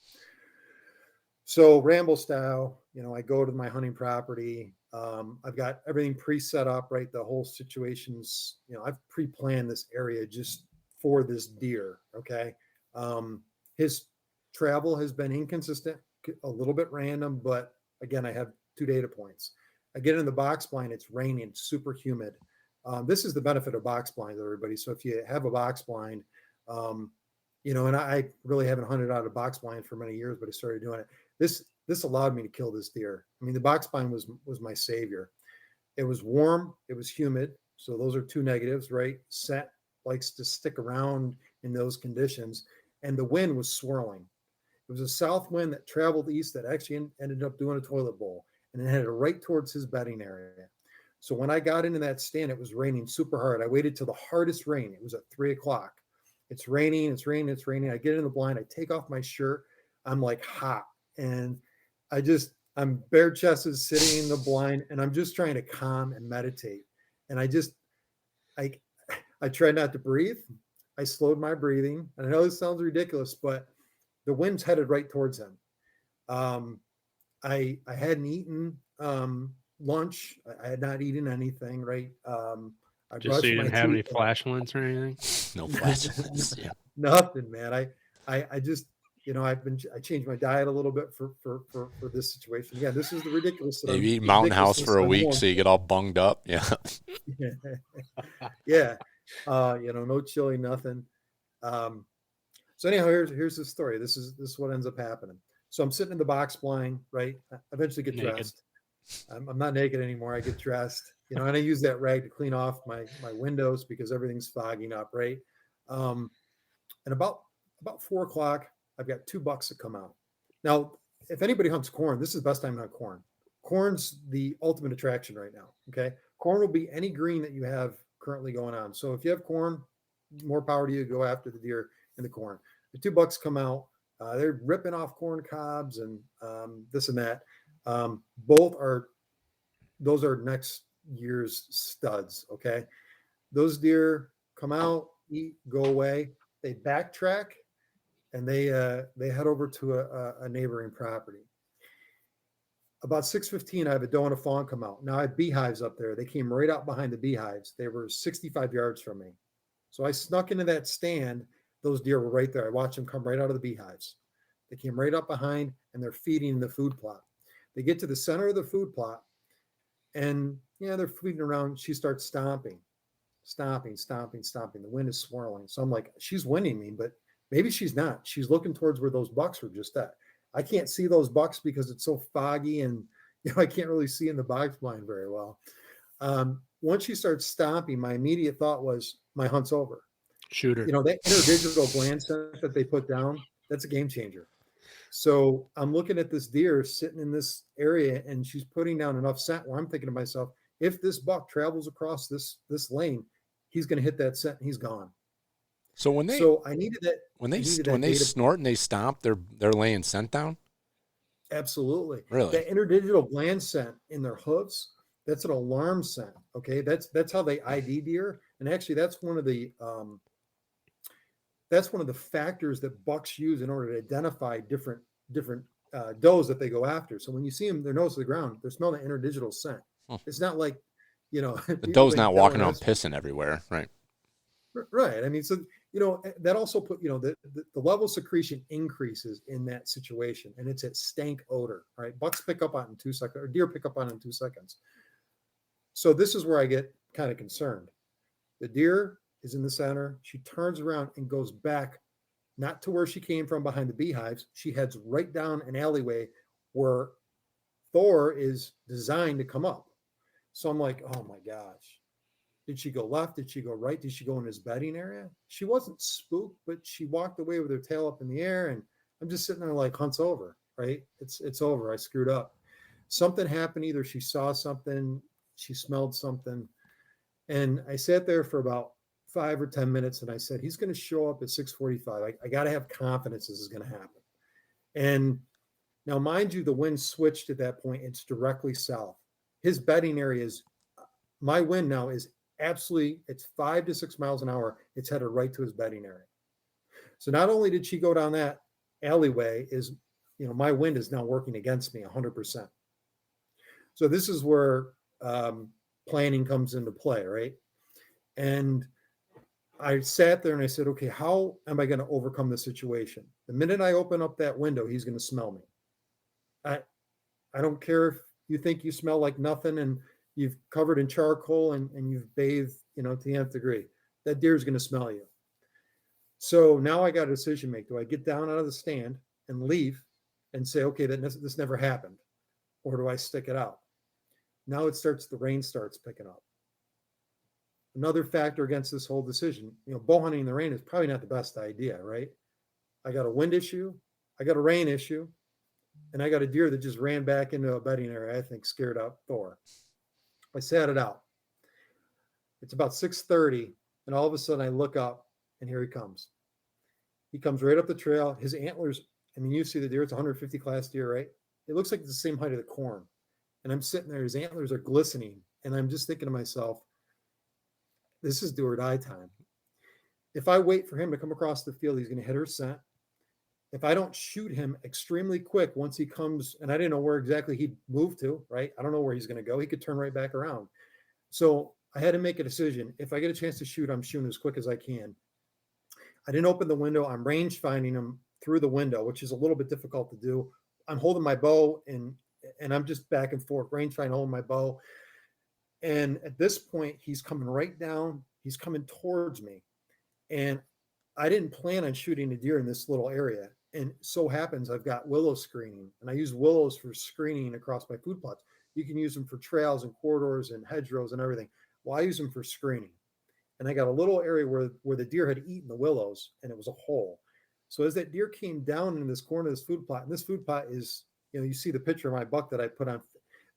So ramble style, I go to my hunting property. I've got everything pre-set up, right? The whole situation's, I've pre-planned this area just for this deer. Okay. His travel has been inconsistent, a little bit random, but again, I have 2 data points. I get in the box blind, it's raining, super humid. This is the benefit of box blinds, everybody. So if you have a box blind, and I really haven't hunted out of box blind for many years, but I started doing it. This allowed me to kill this deer. I mean, the box blind was my savior. It was warm, it was humid. So those are 2 negatives, right? Scent likes to stick around in those conditions. And the wind was swirling. It was a south wind that traveled east that actually ended up doing a toilet bowl and it headed right towards his bedding area. So when I got into that stand, it was raining super hard. I waited till the hardest rain. It was at 3 o'clock. It's raining, it's raining, it's raining. I get in the blind. I take off my shirt. I'm like hot. And I'm bare chested sitting in the blind and I'm just trying to calm and meditate. And I tried not to breathe. I slowed my breathing. And I know this sounds ridiculous, but the wind's headed right towards him. I hadn't eaten lunch. I had not eaten anything, right? Just so you didn't have any flash lens or anything? No flash lens. Yeah. Nothing, man. I just, I changed my diet a little bit for this situation. Yeah, this is the ridiculous. You eat Mountain House for a week, so you get all bunged up. Yeah. Yeah. No chili, nothing. So anyhow, here's the story. This is what ends up happening. So I'm sitting in the box blind, right? I eventually get Naked. dressed. I'm not naked anymore. I get dressed, and I use that rag to clean off my windows because everything's fogging up, right? And about 4 o'clock, I've got 2 bucks that come out. Now, if anybody hunts corn, this is the best time to hunt corn. Corn's the ultimate attraction right now. Okay, corn will be any green that you have currently going on. So if you have corn, more power to you. Go after the deer in the corn. The 2 bucks come out. They're ripping off corn cobs and this and that. Those are next year's studs. Okay, those deer come out, eat, go away. They backtrack and they head over to a neighboring property. About 6:15, I have a doe and a fawn come out. Now I have beehives up there. They came right out behind the beehives. They were 65 yards from me. So I snuck into that stand. Those deer were right there. I watched them come right out of the beehives. They came right up behind and they're feeding the food plot. They get to the center of the food plot and they're feeding around. She starts stomping. The wind is swirling. So I'm like, she's winning me, but maybe she's not. She's looking towards where those bucks were just at. I can't see those bucks because it's so foggy and I can't really see in the box blind very well. Once she starts stomping, my immediate thought was my hunt's over. Shoot her. That interdigital gland scent that they put down, that's a game changer. So I'm looking at this deer sitting in this area and she's putting down enough scent where I'm thinking to myself, if this buck travels across this lane, he's going to hit that scent and he's gone. So I needed that. When they snort and they stomp, they're laying scent down. Absolutely. Really? That interdigital gland scent in their hooves, that's an alarm scent. Okay, that's how they ID deer, and actually that's one of the factors that bucks use in order to identify different does that they go after. So when you see them, their nose to the ground, they're smelling the interdigital scent. It's not like the doe's not walking around pissing everywhere, right? Right. I mean, so that also put the level of secretion increases in that situation, and it's a stank odor. Right, bucks pick up on it in 2 seconds, or deer pick up on it in 2 seconds. So this is where I get kind of concerned. The deer is in the center. She turns around and goes back, not to where she came from behind the beehives. She heads right down an alleyway where Thor is designed to come up. So I'm like, oh my gosh. Did she go left? Did she go right? Did she go in his bedding area? She wasn't spooked, but she walked away with her tail up in the air. And I'm just sitting there like, hunt's over, right? It's over. I screwed up. Something happened. Either she saw something, she smelled something. And I sat there for about 5 or 10 minutes and I said, he's going to show up at 6:45. I got to have confidence this is going to happen. And now, mind you, the wind switched at that point. It's directly south. His bedding area my wind now is absolutely, it's 5 to 6 miles an hour. It's headed right to his bedding area. So not only did she go down that alleyway, my wind is now working against me 100%. So this is where planning comes into play, right? And I sat there and I said, okay, how am I going to overcome the situation? The minute I open up that window, he's going to smell me. I don't care if you think you smell like nothing and you've covered in charcoal and you've bathed, to the nth degree. That deer is going to smell you. So now I got a decision to make. Do I get down out of the stand and leave and say, okay, this never happened? Or do I stick it out? Now the rain starts picking up. Another factor against this whole decision, bow hunting in the rain is probably not the best idea, right? I got a wind issue, I got a rain issue, and I got a deer that just ran back into a bedding area, I think scared out Thor. I sat it out. It's about 6:30, and all of a sudden I look up, and here he comes. He comes right up the trail. His antlers, you see the deer, it's 150 class deer, right? It looks like it's the same height of the corn. And I'm sitting there, his antlers are glistening, and I'm just thinking to myself, this is do or die time. If I wait for him to come across the field, he's going to hit her scent. If I don't shoot him extremely quick once he comes, and I didn't know where exactly he'd move to, right? I don't know where he's going to go. He could turn right back around. So I had to make a decision. If I get a chance to shoot, I'm shooting as quick as I can. I didn't open the window. I'm range finding him through the window, which is a little bit difficult to do. I'm holding my bow and I'm just back and forth, range finding, holding my bow. And at this point, he's coming right down He's coming towards me. And I didn't plan on shooting a deer in this little area. And so happens I've got willow screening, and I use willows for screening across my food plots. You can use them for trails and corridors and hedgerows and everything. Well, I use them for screening. And I got a little area where the deer had eaten the willows, and it was a hole. So as that deer came down in this corner of this food plot, and this food plot is, you see the picture of my buck that I put on.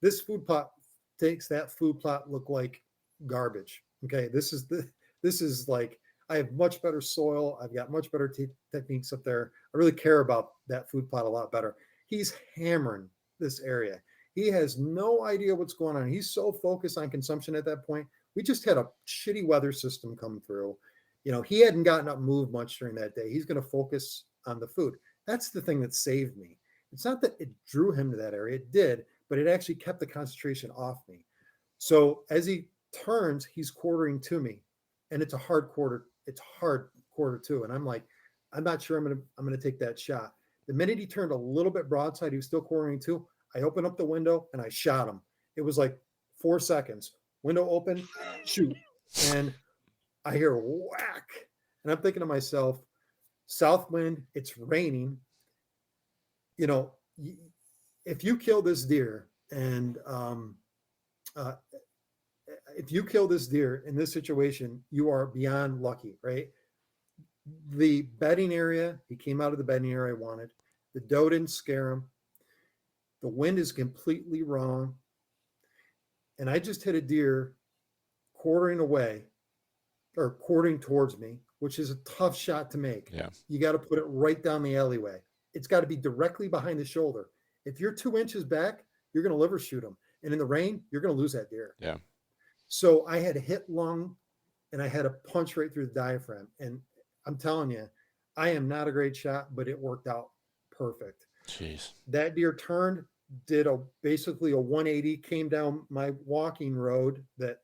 This food plot takes that food plot look like garbage. Okay, this is like, I have much better soil. I've got much better techniques up there. I really care about that food plot a lot better. He's hammering this area. He has no idea what's going on. He's so focused on consumption at that point. We just had a shitty weather system come through. He hadn't gotten up and moved much during that day. He's going to focus on the food. That's the thing that saved me. It's not that it drew him to that area. It did, but it actually kept the concentration off me. So as he turns, he's quartering to me, and it's a hard quarter. It's hard quarter too. And I'm like, I'm not sure I'm going to take that shot. The minute he turned a little bit broadside, he was still quartering to. I opened up the window and I shot him. It was like 4 seconds. Window open, shoot. And I hear whack. And I'm thinking to myself, south wind, it's raining. If you kill this deer and if you kill this deer in this situation, you are beyond lucky, right? The bedding area, he came out of the bedding area I wanted. The doe didn't scare him. The wind is completely wrong. And I just hit a deer quartering away or quartering towards me, which is a tough shot to make. Yeah. You got to put it right down the alleyway. It's got to be directly behind the shoulder. If you're 2 inches back, you're going to liver shoot him. And in the rain, you're going to lose that deer. Yeah. So I had to hit lung, and I had to punch right through the diaphragm. And I'm telling you, I am not a great shot, but it worked out perfect. Jeez. That deer turned, did basically a 180, came down my walking road that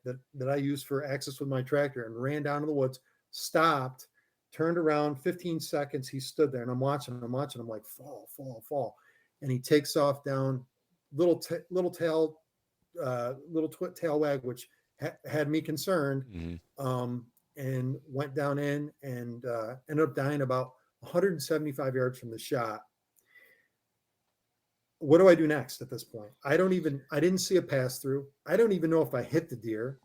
I use for access with my tractor, and ran down to the woods, stopped, turned around, 15 seconds. He stood there, and I'm watching. I'm like, fall. And he takes off down, little tail wag, which had me concerned, and went down in and ended up dying about 175 yards from the shot. What do I do next at this point? I didn't see a pass through. I don't even know if I hit the deer.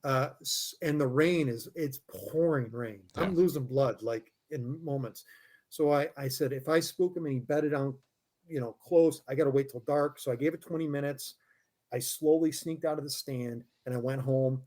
And the rain it's pouring rain. Yeah. I'm losing blood like in moments. So I said, if I spook him and he bedded down, close, I got to wait till dark. So I gave it 20 minutes. I slowly sneaked out of the stand and I went home.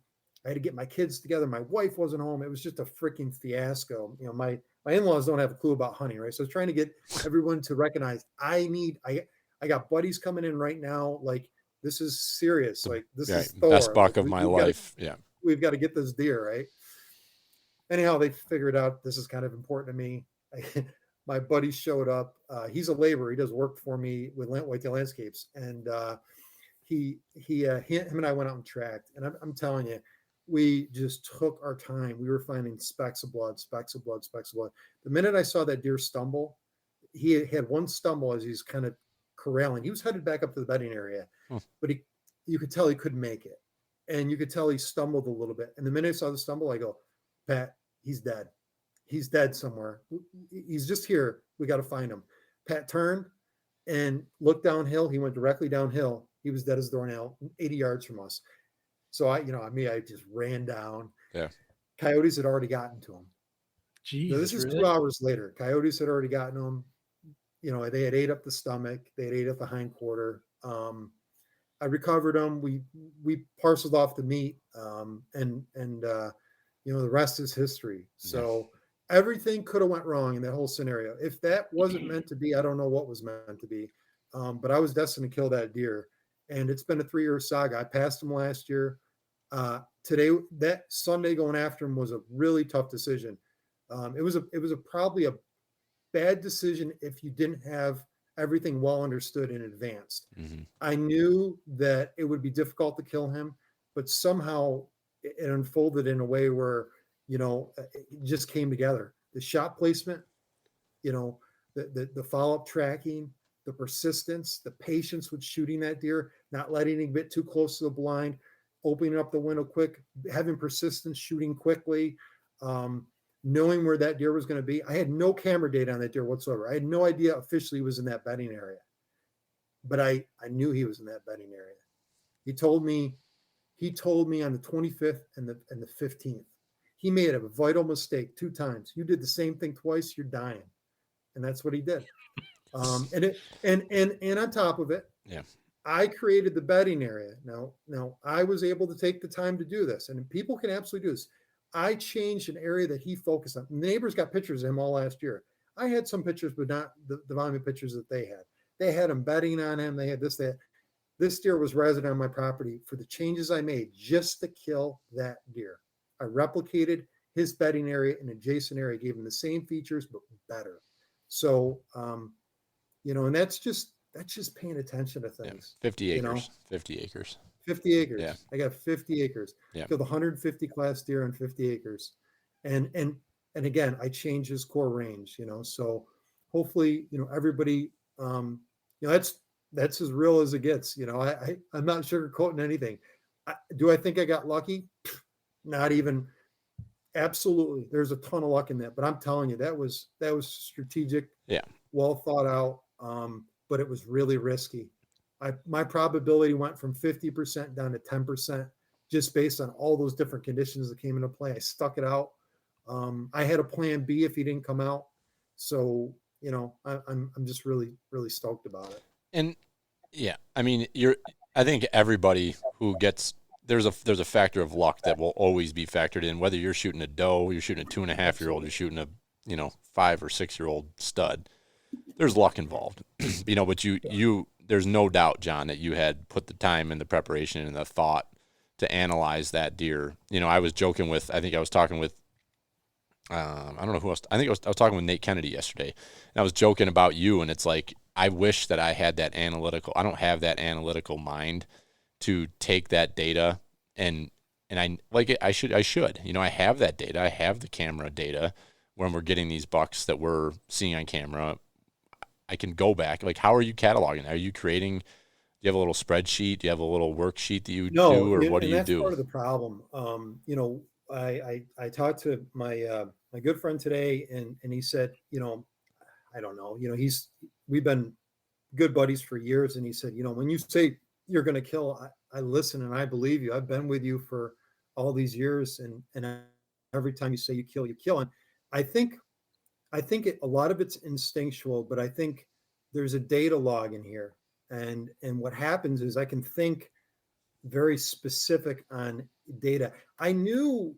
I had to get my kids together. My wife wasn't home. It was just a freaking fiasco. My in-laws don't have a clue about hunting, right? So I was trying to get everyone to recognize I got buddies coming in right now. Like, this is serious. Like, this is Thor. Best buck of my life. We've got to get this deer, right? Anyhow, they figured out this is kind of important to me. My buddy showed up. He's a laborer. He does work for me with Whitetail Landscapes. And him and I went out and tracked. And I'm telling you, we just took our time. We were finding specks of blood. The minute I saw that deer stumble, he had one stumble as he's kind of corralling. He was headed back up to the bedding area, but you could tell he couldn't make it. And you could tell he stumbled a little bit. And the minute I saw the stumble, I go, Pat, he's dead. He's dead somewhere. He's just here. We got to find him. Pat turned and looked downhill. He went directly downhill. He was dead as a doornail, 80 yards from us. So I just ran down. Yeah. Coyotes had already gotten to him. Jeez, so this is really? 2 hours later. Coyotes had already gotten to him. They had ate up the stomach. They had ate up the hindquarter. I recovered them. We parceled off the meat, and the rest is history. So everything could have went wrong in that whole scenario. If that wasn't meant to be, I don't know what was meant to be. But I was destined to kill that deer, and it's been a 3-year saga. I passed him last year. Today, that Sunday going after him was a really tough decision. It was probably a bad decision if you didn't have everything well understood in advance. I knew that it would be difficult to kill him, but somehow it unfolded in a way where, it just came together. The shot placement, the follow-up tracking, the persistence, the patience with shooting that deer, not letting him get too close to the blind. opening up the window quick, having persistence, shooting quickly, knowing where that deer was going to be. I had no camera data on that deer whatsoever. I had no idea officially he was in that bedding area, but I knew he was in that bedding area. He told me on the 25th and the 15th. He made a vital mistake 2 times. You did the same thing twice, you're dying. And that's what he did. And on top of it, Yeah. I created the bedding area. Now I was able to take the time to do this, and people can absolutely do this. I changed an area that he focused on. The neighbors got pictures of him all last year. I had some pictures, but not the volume of pictures that they had. They had him bedding on him. They had this, that. This deer was resident on my property for the changes I made just to kill that deer. I replicated his bedding area in an adjacent area, gave him the same features, but better. So, and that's just paying attention to things. 50 acres, 50 acres. 50 acres. Yeah. I got 50 acres. Yeah. Killed 150 class deer on 50 acres. And again, I changed his core range, so hopefully, everybody, that's as real as it gets. I'm not sugarcoating anything. Do I think I got lucky? Not even. Absolutely. There's a ton of luck in that, but I'm telling you, that was strategic. Yeah. Well thought out. But it was really risky. My probability went from 50% down to 10% just based on all those different conditions that came into play. I stuck it out. I had a plan B if he didn't come out. So, I'm just really, really stoked about it. And yeah, I mean, I think everybody who gets, there's a factor of luck that will always be factored in, whether you're shooting a doe, you're shooting a 2.5-year-old, you're shooting a, 5 or 6-year-old stud. There's luck involved, but there's no doubt, John, that you had put the time and the preparation and the thought to analyze that deer. I was joking with, I think I was talking with, I don't know who else. I think I was talking with Nate Kennedy yesterday, and I was joking about you, and it's like, I wish that I had that analytical. I don't have that analytical mind to take that data and I should. I have that data. I have the camera data when we're getting these bucks that we're seeing on camera. I can go back. Like, how are you cataloging? Are you creating? Do you have a little spreadsheet? Do you have a little worksheet that you do, or what do you that's do? Part of the problem. I talked to my good friend today, and he said, I don't know. We've been good buddies for years, and he said, when you say you're going to kill, I listen and I believe you. I've been with you for all these years, and every time you say you kill. And I think a lot of it's instinctual, but I think there's a data log in here, and what happens is I can think very specific on data. I'm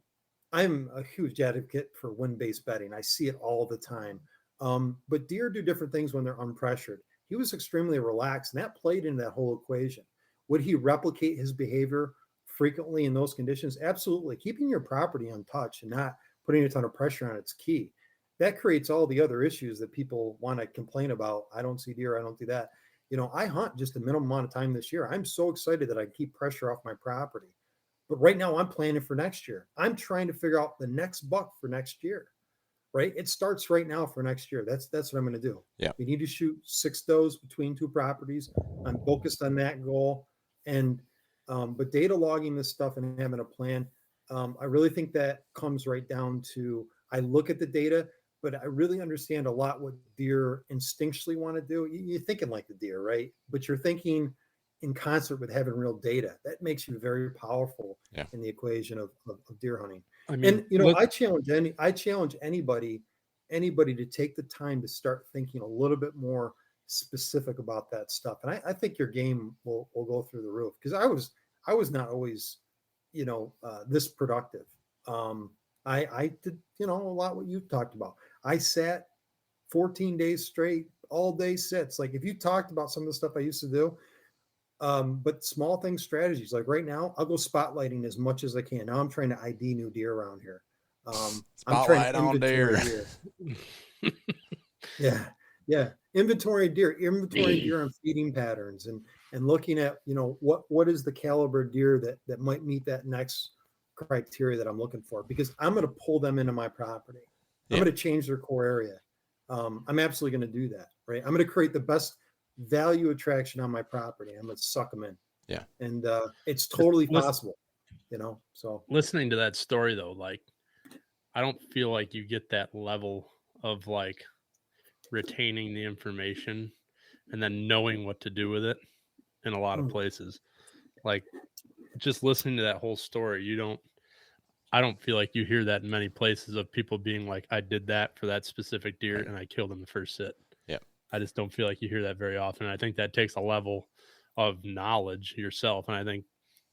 a huge advocate for wind-based bedding. I see it all the time. But deer do different things when they're unpressured. He was extremely relaxed, and that played into that whole equation. Would he replicate his behavior frequently in those conditions? Absolutely. Keeping your property untouched and not putting a ton of pressure on it's key. That creates all the other issues that people want to complain about. I don't see deer. I don't do that. I hunt just a minimum amount of time this year. I'm so excited that I keep pressure off my property. But right now I'm planning for next year. I'm trying to figure out the next buck for next year, right? It starts right now for next year. That's what I'm going to do. Yeah. We need to shoot 6 does between 2 properties. I'm focused on that goal. And, but data logging this stuff and having a plan, I really think that comes right down to, I look at the data, but I really understand a lot what deer instinctually want to do. You're thinking like the deer, right? But you're thinking in concert with having real data. That makes you very powerful in the equation of deer hunting. I mean, and I challenge anybody to take the time to start thinking a little bit more specific about that stuff. And I think your game will go through the roof, because I was not always, this productive. I did, a lot what you talked about. I sat 14 days straight, all day sits. Like, if you talked about some of the stuff I used to do, but small things, strategies. Like right now, I'll go spotlighting as much as I can. Now I'm trying to ID new deer around here. I'm trying to inventory deer. Yeah. Inventory deer on feeding patterns and looking at, what is the caliber deer that might meet that next criteria that I'm looking for, because I'm going to pull them into my property. I'm going to change their core area. I'm absolutely going to do that, right? I'm going to create the best value attraction on my property. I'm going to suck them in. Yeah. And it's totally possible. So listening to that story though, like I don't feel like you get that level of like retaining the information and then knowing what to do with it in a lot of places. Like just listening to that whole story, I don't feel like you hear that in many places of people being like, I did that for that specific deer Right. and I killed him the first sit. Yeah. I just don't feel like you hear that very often. I think that takes a level of knowledge yourself. And I think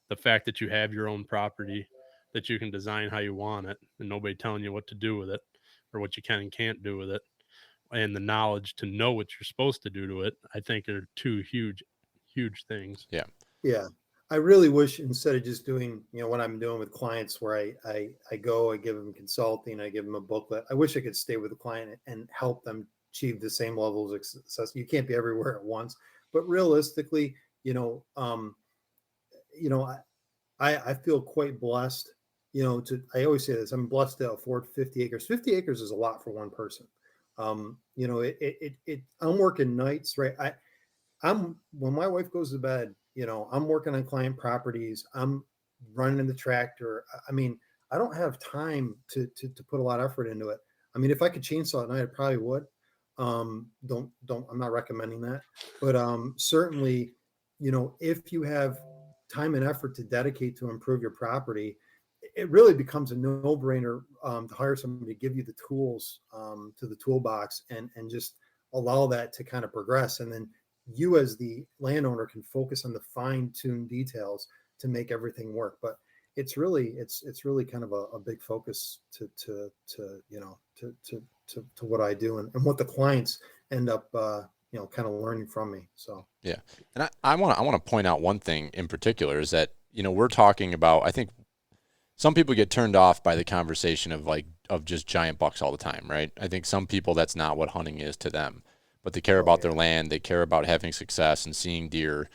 the fact that you have your own property, that you can design how you want it and nobody telling you what to do with it or what you can and can't do with it, and the knowledge to know what you're supposed to do to it, I think are two huge, huge things. Yeah. yeah, I really wish instead of just doing, what I'm doing with clients where I go, I give them consulting, I give them a booklet. I wish I could stay with the client and help them achieve the same levels of success. You can't be everywhere at once, but realistically, you know, I feel quite blessed, I always say this, I'm blessed to afford 50 acres. 50 acres is a lot for one person. I'm working nights, right? When my wife goes to bed, I'm working on client properties. I'm running the tractor. I mean, I don't have time to put a lot of effort into it. I mean, if I could chainsaw at night, I probably would. Don't, I'm not recommending that, but certainly, if you have time and effort to dedicate to improve your property, it really becomes a no-brainer to hire somebody to give you the tools to the toolbox and just allow that to kind of progress. And then you as the landowner can focus on the fine-tuned details to make everything work. But it's really kind of a big focus to what I do and what the clients end up kind of learning from me. So Yeah. And I want to point out one thing in particular is that, we're talking about, I think some people get turned off by the conversation of just giant bucks all the time, right? I think some people, that's not what hunting is to them, but they care about their land. They care about having success and seeing deer.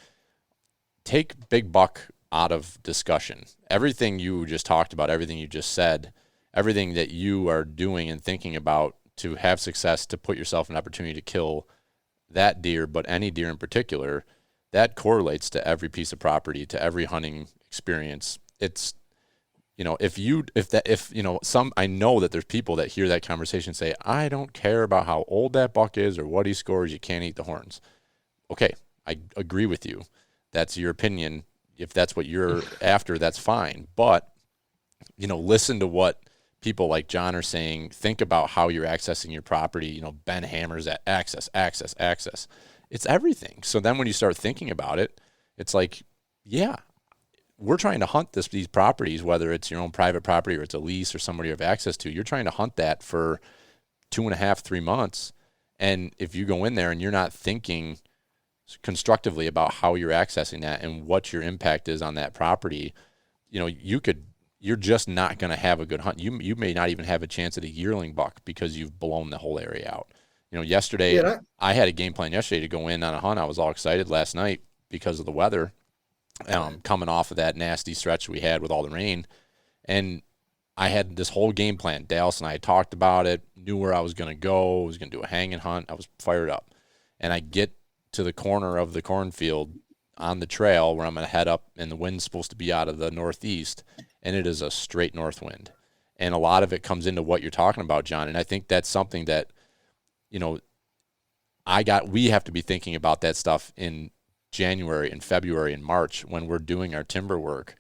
Take big buck out of discussion. Everything you just talked about, everything you just said, everything that you are doing and thinking about to have success, to put yourself in an opportunity to kill that deer, but any deer in particular, that correlates to every piece of property, to every hunting experience. It's, I know that there's people that hear that conversation say, I don't care about how old that buck is or what he scores, you can't eat the horns. Okay, I agree with you. That's your opinion. If that's what you're after, that's fine. But, listen to what people like Jon are saying. Think about how you're accessing your property. Ben hammers at access. It's everything. So then when you start thinking about it, it's like, yeah, we're trying to hunt these properties, whether it's your own private property or it's a lease or somebody you have access to. You're trying to hunt that for 2.5, 3 months. And if you go in there and you're not thinking constructively about how you're accessing that and what your impact is on that property, you're just not going to have a good hunt. You may not even have a chance at a yearling buck because you've blown the whole area out. Yesterday, I had a game plan yesterday to go in on a hunt. I was all excited last night because of the weather, coming off of that nasty stretch we had with all the rain. And I had this whole game plan. Dallas and I had talked about it, knew where I was going to go. I was going to do a hanging hunt. I was fired up. And I get to the corner of the cornfield on the trail where I'm going to head up, and the wind's supposed to be out of the northeast, and it is a straight north wind. And a lot of it comes into what you're talking about, Jon. And I think that's something that, we have to be thinking about that stuff in January and February and March when we're doing our timber work,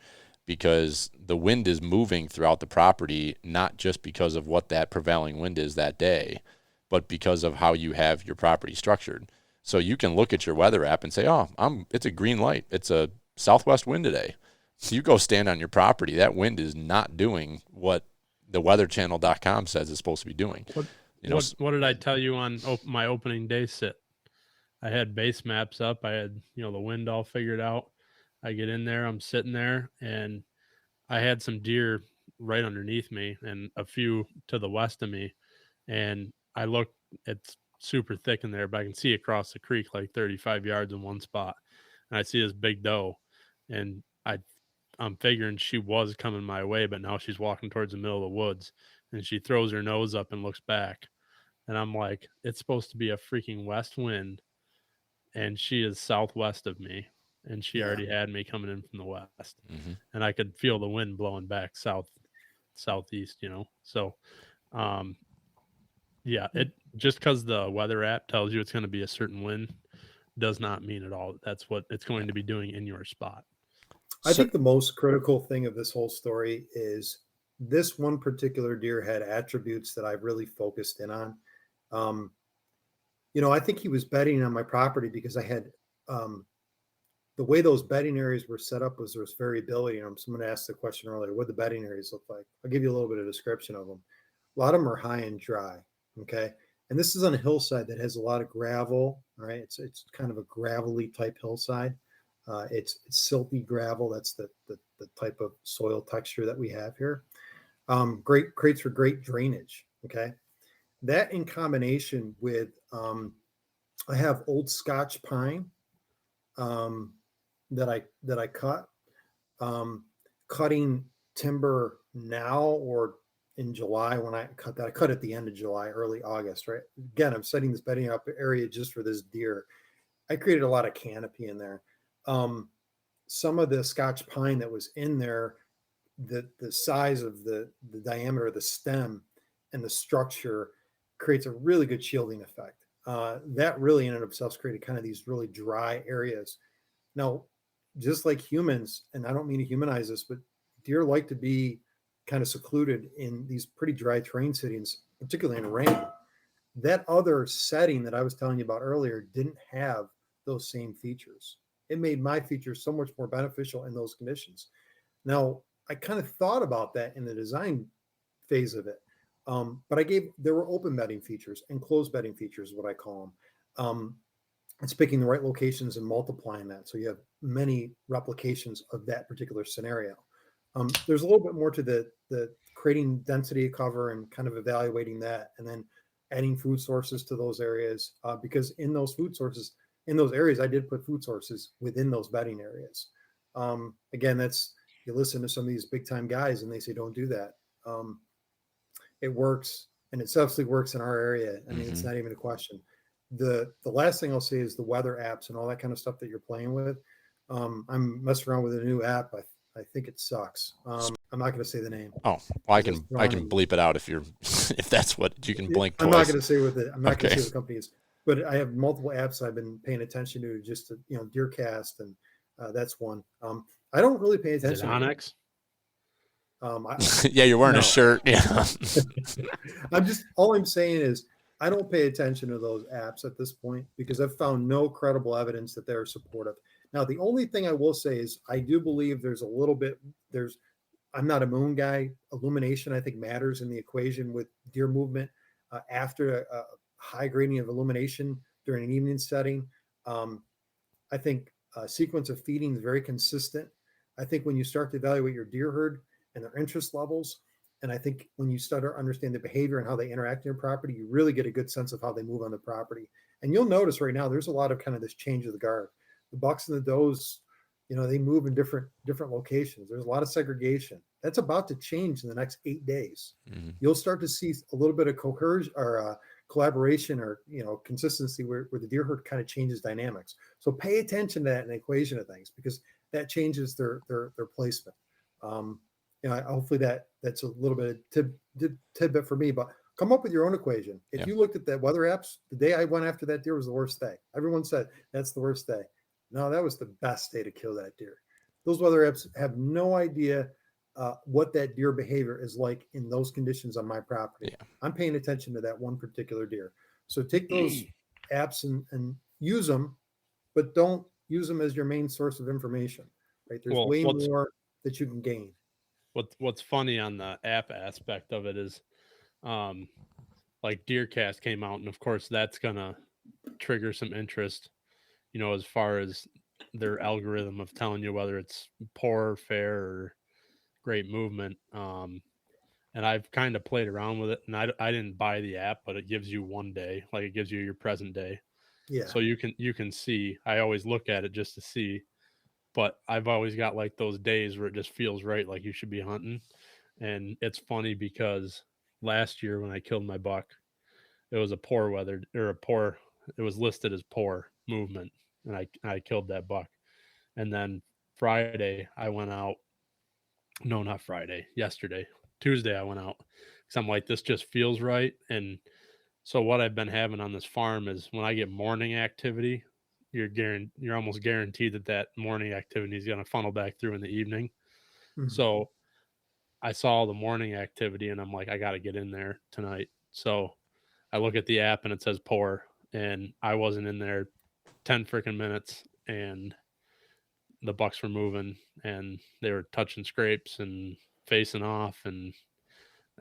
because the wind is moving throughout the property, not just because of what that prevailing wind is that day, but because of how you have your property structured. So you can look at your weather app and say, oh, it's a green light. It's a southwest wind today. So you go stand on your property. That wind is not doing what the weatherchannel.com says it's supposed to be doing. What did I tell you on my opening day sit? I had base maps up. I had, the wind all figured out. I get in there, I'm sitting there, and I had some deer right underneath me and a few to the west of me. And I look, it's super thick in there, but I can see across the creek like 35 yards in one spot. And I see this big doe, and I'm figuring she was coming my way, but now she's walking towards the middle of the woods, and she throws her nose up and looks back. And I'm like, it's supposed to be a freaking west wind, and she is southwest of me. and she Yeah. already had me coming in from the west, Mhm. and I could feel the wind blowing back southeast. So um, yeah, it just because the weather app tells you it's going to be a certain wind does not mean at all that's what it's going to be doing in your spot. I So think the most critical thing of this whole story is this one particular deer had attributes that I've really focused in on. Um, I think he was bedding on my property because I had um, the way those bedding areas were set up was there was variability in them. Someone asked the question earlier, what the bedding areas look like. I'll give you a little bit of description of them. A lot of them are high and dry. Okay. And this is on a hillside that has a lot of gravel. All right. It's kind of a gravelly type hillside. It's silty gravel. That's the type of soil texture that we have here. Great creates for great drainage. Okay. That in combination with, I have old Scotch pine um, that I cut. Um, Cutting timber now or in July when I cut that, I cut at the end of July, early August, right? Again, I'm setting this bedding up area just for this deer. I created a lot of canopy in there. Um, some of the Scotch pine that was in there, the size of the diameter of the stem and the structure creates a really good shielding effect. That really in and of itself created kind of these really dry areas. Now, just like humans, and I don't mean to humanize this, but deer like to be kind of secluded in these pretty dry terrain settings, particularly in rain. That other setting that I was telling you about earlier didn't have those same features. It made my features so much more beneficial in those conditions. Now, I kind of thought about that in the design phase of it. But there were open bedding features and closed bedding features, what I call them. It's picking the right locations and multiplying that. So you have many replications of that particular scenario. There's a little bit more to the creating density of cover and kind of evaluating that, and then adding food sources to those areas. Because in those areas, I did put food sources within those bedding areas. Again, you listen to some of these big time guys and they say, don't do that. It works, and it absolutely works in our area. I mean, it's not even a question. The last thing I'll say is the weather apps and all that kind of stuff that you're playing with. I'm messing around with a new app. I think it sucks. I'm not going to say the name. Oh, well, I can bleep it out if you're if that's what you can blink twice. I'm not going to say I'm not going to Okay. say the company is, but I have multiple apps I've been paying attention to, just to, Deercast, and that's one. I don't really pay Is it attention. Onyx? Yeah, you're wearing a shirt. Yeah. All I'm saying is I don't pay attention to those apps at this point because I've found no credible evidence that they're supportive. Now, the only thing I will say is I do believe I'm not a moon guy. Illumination, I think, matters in the equation with deer movement after a high gradient of illumination during an evening setting. I think a sequence of feeding is very consistent. I think when you start to evaluate your deer herd and their interest levels, and I think when you start to understand the behavior and how they interact in your property, you really get a good sense of how they move on the property. And you'll notice right now there's a lot of kind of this change of the guard. The bucks and the does, they move in different locations. There's a lot of segregation. That's about to change in the next 8 days. Mm-hmm. You'll start to see a little bit of coercion or collaboration or consistency where the deer herd kind of changes dynamics. So pay attention to that in the equation of things because that changes their placement. Hopefully that's a little bit of tidbit for me, but come up with your own equation. If you looked at that weather apps, the day I went after that deer was the worst day. Everyone said that's the worst day. No, that was the best day to kill that deer. Those weather apps have no idea what that deer behavior is like in those conditions on my property. Yeah. I'm paying attention to that one particular deer. So take those apps and use them, but don't use them as your main source of information. Right? There's way more that you can gain. What's funny on the app aspect of it is, like Deercast came out, and of course that's gonna trigger some interest, as far as their algorithm of telling you whether it's poor, fair, or great movement. And I've kind of played around with it, and I didn't buy the app, but it gives you one day, like it gives you your present day. Yeah. So you can see. I always look at it just to see, but I've always got like those days where it just feels right, like you should be hunting. And it's funny because last year when I killed my buck, it was a poor weather or it was listed as poor movement, and I killed that buck. And then Friday, I went out. No, not Friday. Yesterday, Tuesday, I went out because I'm like, this just feels right. And so what I've been having on this farm is when I get morning activity, you're almost guaranteed that morning activity is going to funnel back through in the evening. Mhm. So I saw the morning activity and I'm like, I got to get in there tonight. So I look at the app and it says pour, and I wasn't in there 10 freaking minutes, and the bucks were moving and they were touching scrapes and facing off. And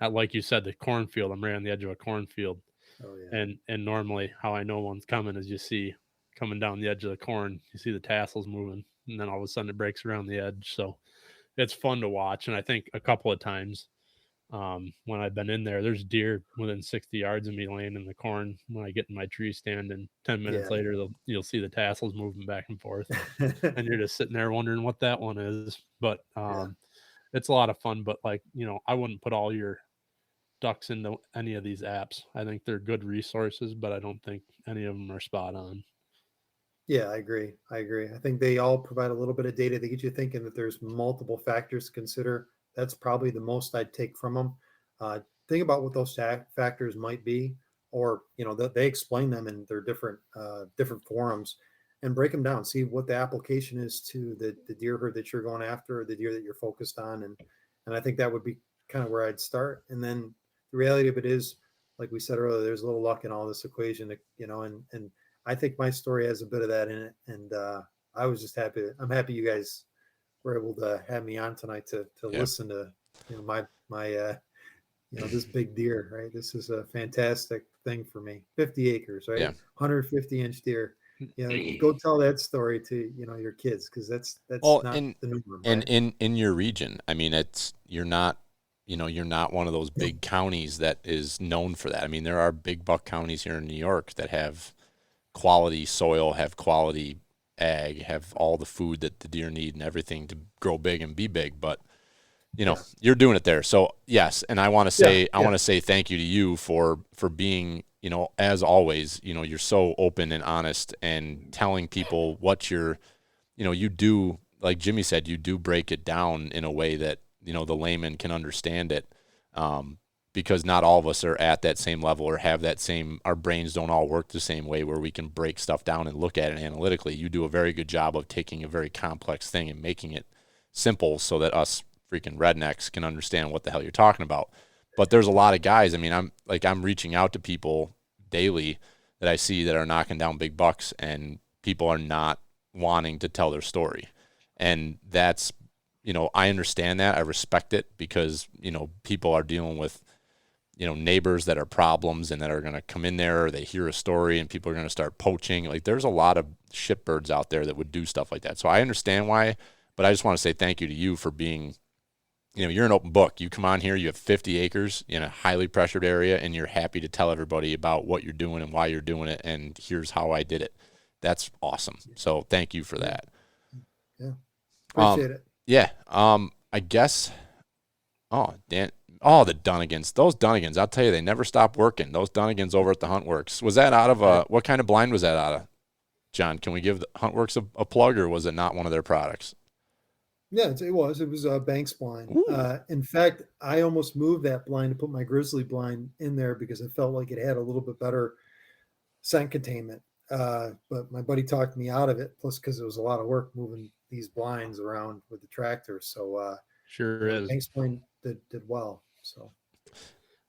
like you said, the cornfield, I'm right on the edge of a cornfield. Oh yeah. And normally how I know one's coming is you see coming down the edge of the corn, you see the tassels moving, and then all of a sudden it breaks around the edge. So it's fun to watch. And I think a couple of times when I've been in there, there's deer within 60 yards of me laying in the corn when I get in my tree stand, and 10 minutes Yeah. later you'll see the tassels moving back and forth, and you're just sitting there wondering what that one is. But Yeah. it's a lot of fun. But like, I wouldn't put all your ducks into any of these apps. I think they're good resources, but I don't think any of them are spot on. Yeah, I agree. I think they all provide a little bit of data. They get you thinking that there's multiple factors to consider. That's probably the most I'd take from them. Think about what those factors might be, or they explain them in their different forums, and break them down. See what the application is to the deer herd that you're going after, or the deer that you're focused on, and I think that would be kind of where I'd start. And then the reality of it is, like we said earlier, there's a little luck in all this equation, and I think my story has a bit of that in it, and I was just happy. I'm happy you guys were able to have me on tonight to Yeah. listen to my this big deer. Right, this is a fantastic thing for me. 50 acres, right? Yeah. 150-inch deer. Go tell that story to your kids, because that's Well, not the norm, and right? in your region, I mean, you're not one of those big counties that is known for that. I mean, there are big buck counties here in New York that have quality soil, have quality ag, have all the food that the deer need and everything to grow big and be big. But Yeah, you're doing it there. So yes, and I want to yeah, say thank you to you for being, as always, you're so open and honest and telling people what you do. Like Jimmy said, you do break it down in a way that the layman can understand it. Because not all of us are at that same level or have that same, our brains don't all work the same way where we can break stuff down and look at it analytically. You do a very good job of taking a very complex thing and making it simple so that us freaking rednecks can understand what the hell you're talking about. But there's a lot of guys. I mean, I'm reaching out to people daily that I see that are knocking down big bucks, and people are not wanting to tell their story. And that's, I understand that. I respect it because, people are dealing with, neighbors that are problems and that are going to come in there, or they hear a story and people are going to start poaching. Like, there's a lot of shitbirds out there that would do stuff like that. So I understand why, but I just want to say thank you to you for being, you're an open book. You come on here, you have 50 acres in a highly pressured area, and you're happy to tell everybody about what you're doing and why you're doing it. And here's how I did it. That's awesome. So thank you for that. yeah. Appreciate it. Yeah. I guess, oh, Dan, oh, the Dunnigans. Those Dunnigans, I'll tell you, they never stop working. Those Dunnigans over at the Huntworks. Was that out of what kind of blind was that out of? John, can we give the Huntworks a plug, or was it not one of their products? Yeah, it was. It was a Banks blind. In fact, I almost moved that blind to put my grizzly blind in there because I felt like it had a little bit better scent containment. But my buddy talked me out of it. Plus, because it was a lot of work moving these blinds around with the tractor. So Sure the is. Banks blind did well. So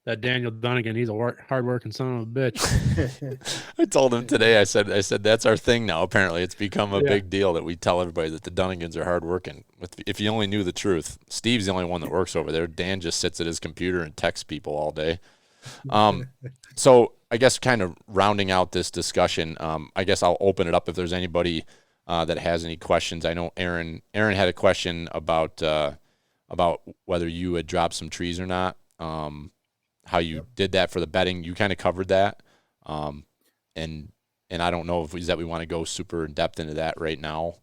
That Daniel Dunnigan, he's a hard-working son of a bitch. I told him today. I said that's our thing now. Apparently, it's become a big deal that we tell everybody that the Dunnigans are hardworking. If you only knew the truth, Steve's the only one that works over there. Dan just sits at his computer and texts people all day. So I guess kind of rounding out this discussion, I guess I'll open it up if there's anybody that has any questions. I know Aaron had a question about whether you had dropped some trees or not. How you did that for the bedding. You kind of covered that. And I don't know if we want to go super in depth into that right now.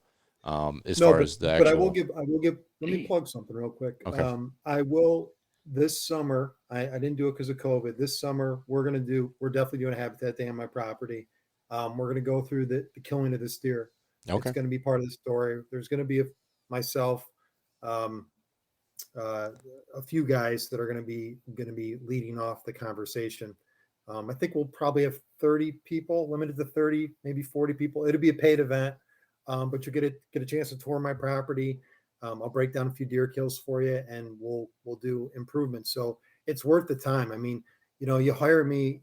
But I will give, let me plug something real quick. Okay. I will this summer, I didn't do it because of COVID. This summer, we're definitely doing a habitat day on my property. We're going to go through the killing of this deer. It's going to be part of the story. There's going to be myself, um, a few guys that are going to be leading off the conversation. I think we'll probably have 30 people, limited to 30, maybe 40 people. It'll be a paid event, but you get a chance to tour my property. I'll break down a few deer kills for you, and we'll do improvements. So it's worth the time. I mean, you hire me.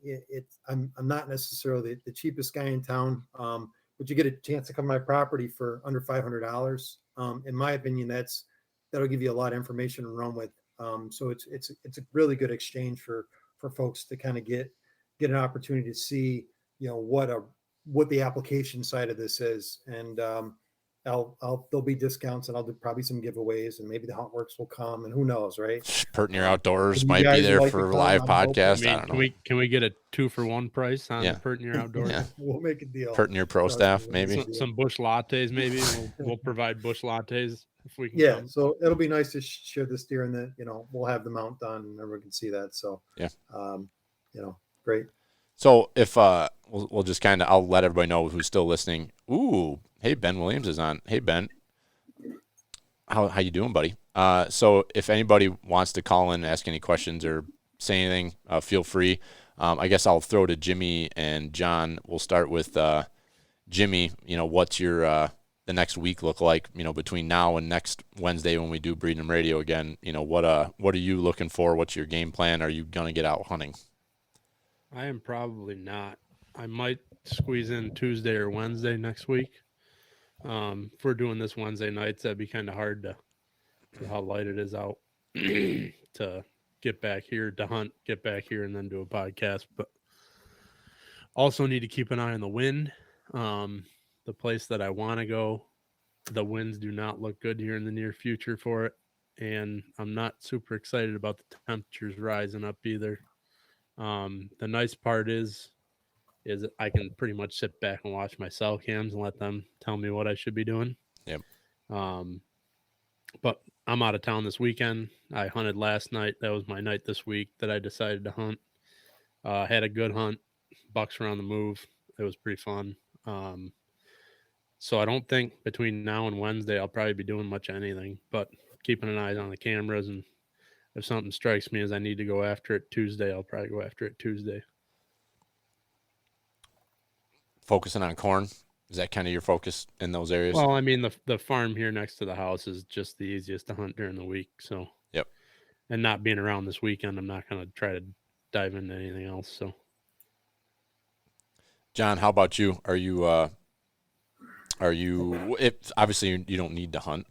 I'm not necessarily the cheapest guy in town, but you get a chance to come to my property for under $500. In my opinion, that'll give you a lot of information to run with. So it's a really good exchange for folks to kind of get an opportunity to see, what the application side of this is. And there'll be discounts, and I'll do probably some giveaways, and maybe the Huntworks will come, and who knows, right? Pert Near Outdoors You might be guys there like for to a come, live I'm hoping. podcast. I don't know. Can we get a 2-for-1 price on Yeah. the Pert Near Outdoors? Yeah. We'll make a deal. Pert Near Pro Staff, maybe. Some bush lattes, maybe. We'll provide bush lattes if we can. Yeah, come. so it'll be nice to share this deer, and then we'll have the mount done, and everyone can see that. So yeah, great. So if we'll just kind of, I'll let everybody know who's still listening. Ooh, hey, Ben Williams is on. Hey, Ben, how you doing, buddy? So if anybody wants to call in and ask any questions or say anything, feel free. I guess I'll throw to Jimmy and John. We'll start with Jimmy. What's your the next week look like? Between now and next Wednesday when we do Breedinum Radio again. What are you looking for? What's your game plan? Are you gonna get out hunting? I am probably not. I might squeeze in Tuesday or Wednesday next week. If we're doing this Wednesday nights, that'd be kind of hard to how light it is out to get back here to hunt, get back here, and then do a podcast. But also need to keep an eye on the wind. The place that I want to go, the winds do not look good here in the near future for it. And I'm not super excited about the temperatures rising up either. The nice part is I can pretty much sit back and watch my cell cams and let them tell me what I should be doing. Yep. But I'm out of town this weekend. I hunted last night. That was my night this week that I decided to hunt. Had a good hunt. Bucks were on the move. It was pretty fun. So I don't think between now and Wednesday I'll probably be doing much of anything, but keeping an eye on the cameras, and if something strikes me as I need to go after it Tuesday, I'll probably go after it Tuesday. Focusing on corn? Is that kind of your focus in those areas? Well, I mean, the farm here next to the house is just the easiest to hunt during the week. So, yep. And not being around this weekend, I'm not going to try to dive into anything else. So, John, how about you? Are you obviously you don't need to hunt,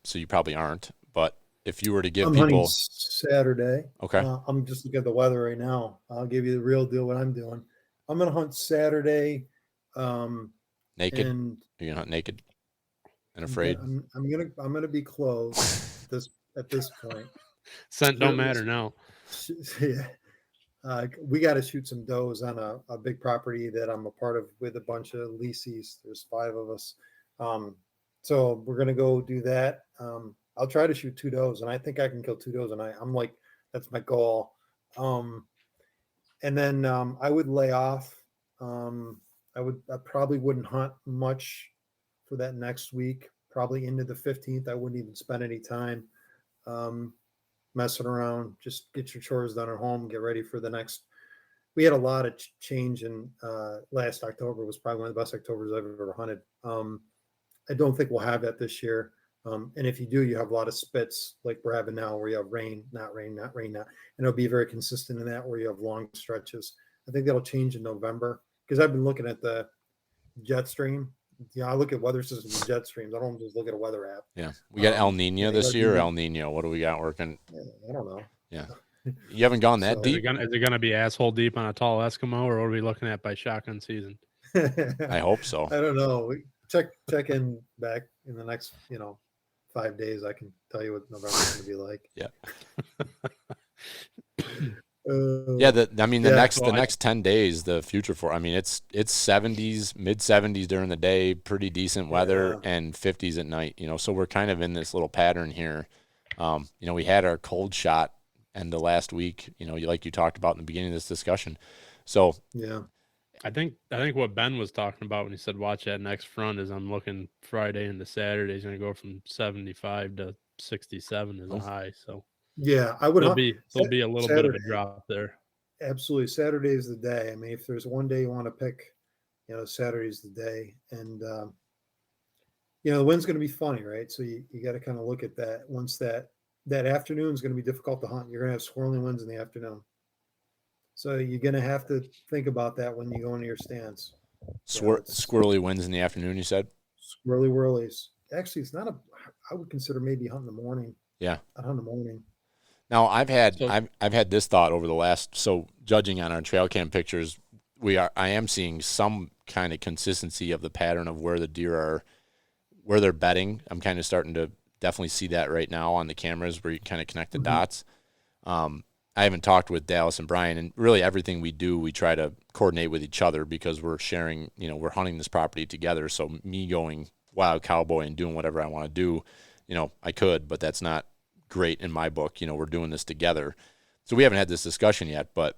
so you probably aren't, but if you were to give I'm people hunting Saturday. Okay. I'm just looking at the weather right now. I'll give you the real deal what I'm doing. I'm going to hunt Saturday. Naked? And you're going to hunt naked and afraid? I'm going to be clothed at this point. Scent don't matter now. Yeah. We got to shoot some does on a big property that I'm a part of with a bunch of leases. There's 5 of us. So we're going to go do that. I'll try to shoot 2 does, and I think I can kill 2 does. And I'm like, that's my goal. And then I would lay off. I probably wouldn't hunt much for that next week, probably into the 15th. I wouldn't even spend any time messing around. Just get your chores done at home, get ready for the next. We had a lot of change in last October. Was probably one of the best Octobers I've ever hunted. I don't think we'll have that this year. And if you do, you have a lot of spits like we're having now, where you have rain, not rain, not rain, not. And it'll be very consistent in that, where you have long stretches. I think that'll change in November, because I've been looking at the jet stream. I look at weather systems and jet streams. I don't just look at a weather app. Yeah. We got El Nino this year, or El Nino? What do we got working? Yeah, I don't know. Yeah. You haven't gone that deep? Is it gonna be asshole deep on a tall Eskimo, or what are we looking at by shotgun season? I hope so. I don't know. We check in back in the next 5 days. I can tell you what November's going to be like. Yeah. The next 10 days, the future for, it's 70s, mid 70s during the day, pretty decent weather, and 50s at night, so we're kind of in this little pattern here. We had our cold shot end of last week, like you talked about in the beginning of this discussion. So yeah, I think what Ben was talking about when he said watch that next front is I'm looking Friday into Saturday is going to go from 75 to 67 as a high. So Yeah, I would there'll hunt be a little bit of a Saturday. drop there. Absolutely, Saturday is the day. I mean, if there's one day you want to pick, Saturday's the day, and the wind's going to be funny, right? So you got to kind of look at that. Once that afternoon is going to be difficult to hunt. You're going to have swirling winds in the afternoon, so you're going to have to think about that when you go into your stands. It's Squirrely winds in the afternoon, you said? swirly whirlies. Actually, it's not a. I would consider maybe hunting in the morning. Yeah. I hunt in the morning. Now I've had this thought over the last, so judging on our trail cam pictures, I am seeing some kind of consistency of the pattern of where the deer are, where they're bedding. I'm kind of starting to definitely see that right now on the cameras where you kind of connect the dots. I haven't talked with Dallas and Brian, and really everything we do, we try to coordinate with each other because we're sharing, we're hunting this property together. So me going wild cowboy and doing whatever I want to do, I could, but that's not great in my book. We're doing this together. So we haven't had this discussion yet, but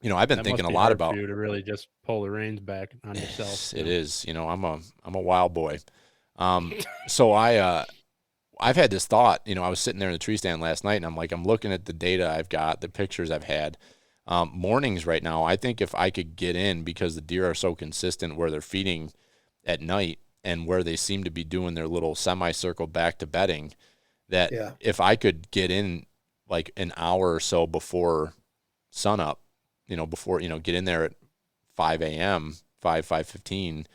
I've been thinking a lot about for you to really just pull the reins back on yourself. It is, I'm a wild boy. So I've had this thought, I was sitting there in the tree stand last night and I'm looking at the data I've got, the pictures I've had, mornings right now. I think if I could get in, because the deer are so consistent where they're feeding at night and where they seem to be doing their little semicircle back to bedding, that if I could get in like an hour or so before sunup, get in there at 5 a.m., 5:15,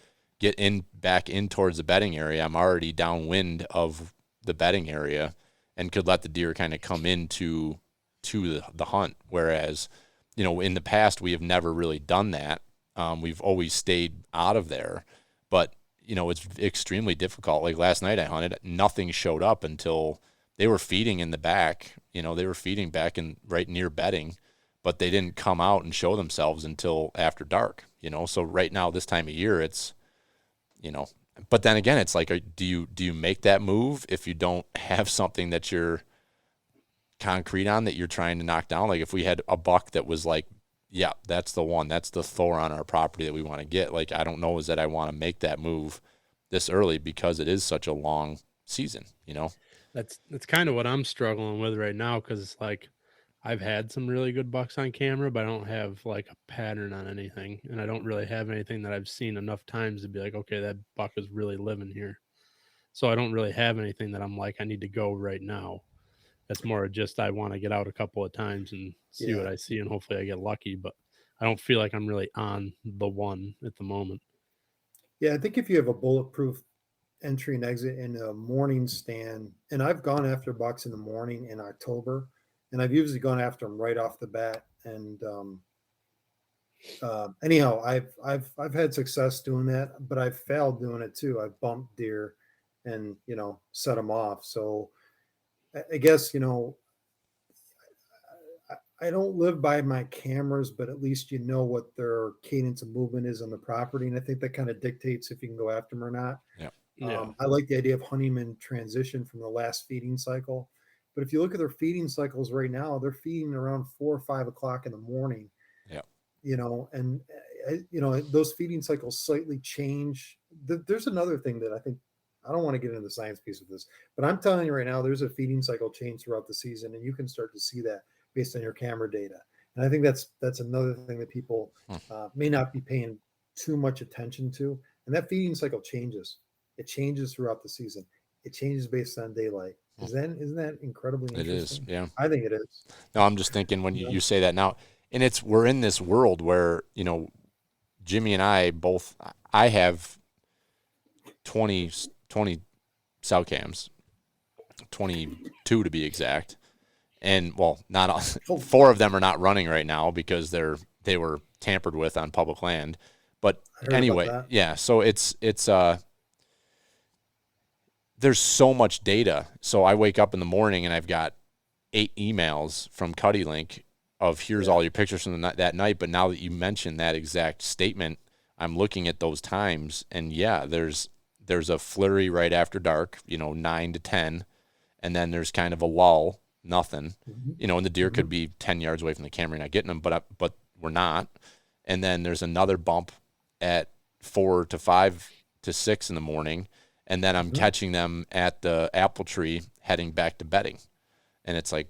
get in back in towards the bedding area. I'm already downwind of the bedding area and could let the deer kind of come into the hunt. Whereas, in the past, we have never really done that. We've always stayed out of there, but it's extremely difficult. Like last night I hunted, nothing showed up until they were feeding in the back. They were feeding back in right near bedding, but they didn't come out and show themselves until after dark. So right now, this time of year, it's, but then again, it's like, do you make that move if you don't have something that you're concrete on that you're trying to knock down? Like if we had a buck that was like, yeah, that's the one, that's the Thor on our property that we want to get. Like, I don't know is that I want to make that move this early because it is such a long season, That's kind of what I'm struggling with right now. Cause it's like, I've had some really good bucks on camera, but I don't have like a pattern on anything. And I don't really have anything that I've seen enough times to be like, okay, that buck is really living here. So I don't really have anything that I'm like, I need to go right now. That's more just I want to get out a couple of times and see what I see, and hopefully I get lucky. But I don't feel like I'm really on the one at the moment. Yeah, I think if you have a bulletproof entry and exit in a morning stand, and I've gone after bucks in the morning in October, and I've usually gone after them right off the bat. And anyhow, I've had success doing that, but I've failed doing it too. I've bumped deer and set them off. So I guess I don't live by my cameras, but at least what their cadence of movement is on the property, and I think that kind of dictates if you can go after them or not. I like the idea of hunting them in transition from the last feeding cycle. But if you look at their feeding cycles right now, they're feeding around 4 or 5 o'clock in the morning. And those feeding cycles slightly change. There's another thing that I think, I don't want to get into the science piece of this, but I'm telling you right now, there's a feeding cycle change throughout the season, and you can start to see that based on your camera data. And I think that's another thing that people may not be paying too much attention to. And that feeding cycle changes. It changes throughout the season. It changes based on daylight. Isn't that incredibly interesting? It is, yeah. I think it is. No, I'm just thinking when you say that now, and we're in this world where, Jimmy and I both, I have 20 cell cams, 22 to be exact. And not 4 of them are not running right now because they were tampered with on public land. But anyway, yeah, so it's there's so much data. So I wake up in the morning and I've got 8 emails from CuddyLink of here's all your pictures from that night. But now that you mentioned that exact statement, I'm looking at those times, and there's a flurry right after dark, 9 to 10, and then there's kind of a lull, nothing, and the deer could be 10 yards away from the camera, not getting them, but we're not. and then there's another bump at 4 to 5 to 6 in the morning, and then I'm catching them at the apple tree heading back to bedding. And it's like,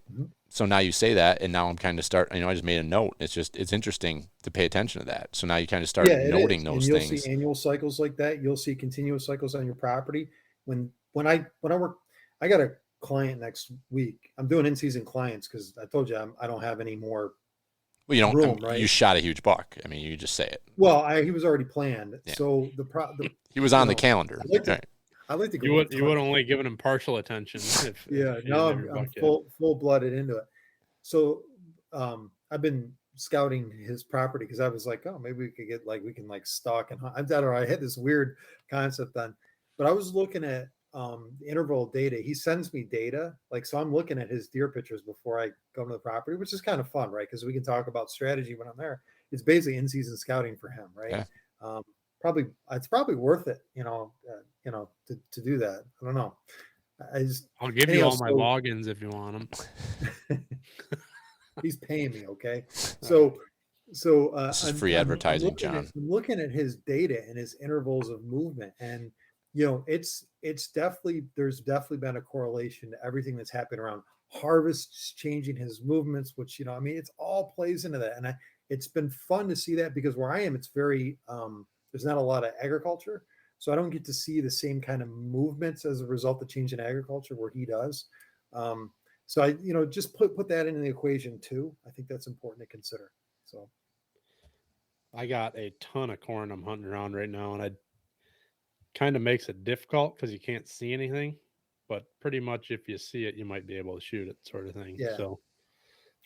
so now you say that, and now I'm kind of I just made a note. It's interesting to pay attention to that. So now you kind of start noting those and you'll things. see annual cycles like that. You'll see continuous cycles on your property. When I work, I got a client next week. I'm doing in-season clients because I told you I don't have any more Well, you don't. room, right? You shot a huge buck. I mean, you just say it. Well, he was already planned. Yeah. So he was on the calendar. I like to go. You would only given him partial attention. If now I'm full blooded into it. So I've been scouting his property because I was like, oh, maybe we could get we can stalk and hunt. I don't know. I had this weird concept on, but I was looking at the interval data. He sends me data, so I'm looking at his deer pictures before I go to the property, which is kind of fun, right? Because we can talk about strategy when I'm there. It's basically in-season scouting for him, right? Yeah. It's probably worth it, to do that. I don't know. I'll give you all my logins if you want them. He's paying me, okay? So this is free advertising, John. I'm looking at his data and his intervals of movement, and there's definitely been a correlation to everything that's happened around harvests changing his movements, which it's all plays into that, and it's been fun to see that because where I am, it's very there's not a lot of agriculture. So I don't get to see the same kind of movements as a result of change in agriculture where he does. So I, just put that into the equation too. I think that's important to consider. So I got a ton of corn I'm hunting around right now, and it kind of makes it difficult because you can't see anything. But pretty much if you see it, you might be able to shoot it, sort of thing. Yeah. So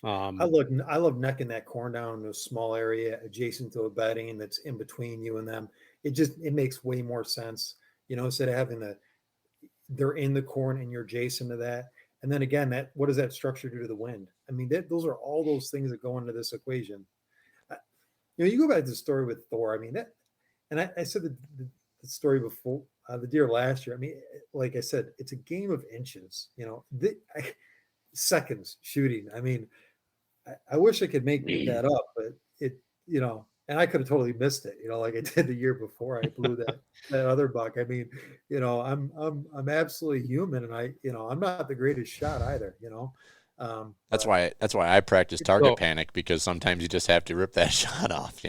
I love necking that corn down in a small area adjacent to a bedding that's in between you and them. It makes way more sense, instead of having they're in the corn and you're adjacent to that. And then again, what does that structure do to the wind? I mean, those are all those things that go into this equation. You go back to the story with Thor. I mean, and I said the story before, the deer last year. I mean, like I said, it's a game of inches, seconds shooting. I mean, I wish I could make that up, but and I could have totally missed it, like I did the year before I blew that other buck. I mean, I'm absolutely human, and I'm not the greatest shot either, That's why I practice target panic, because sometimes you just have to rip that shot off,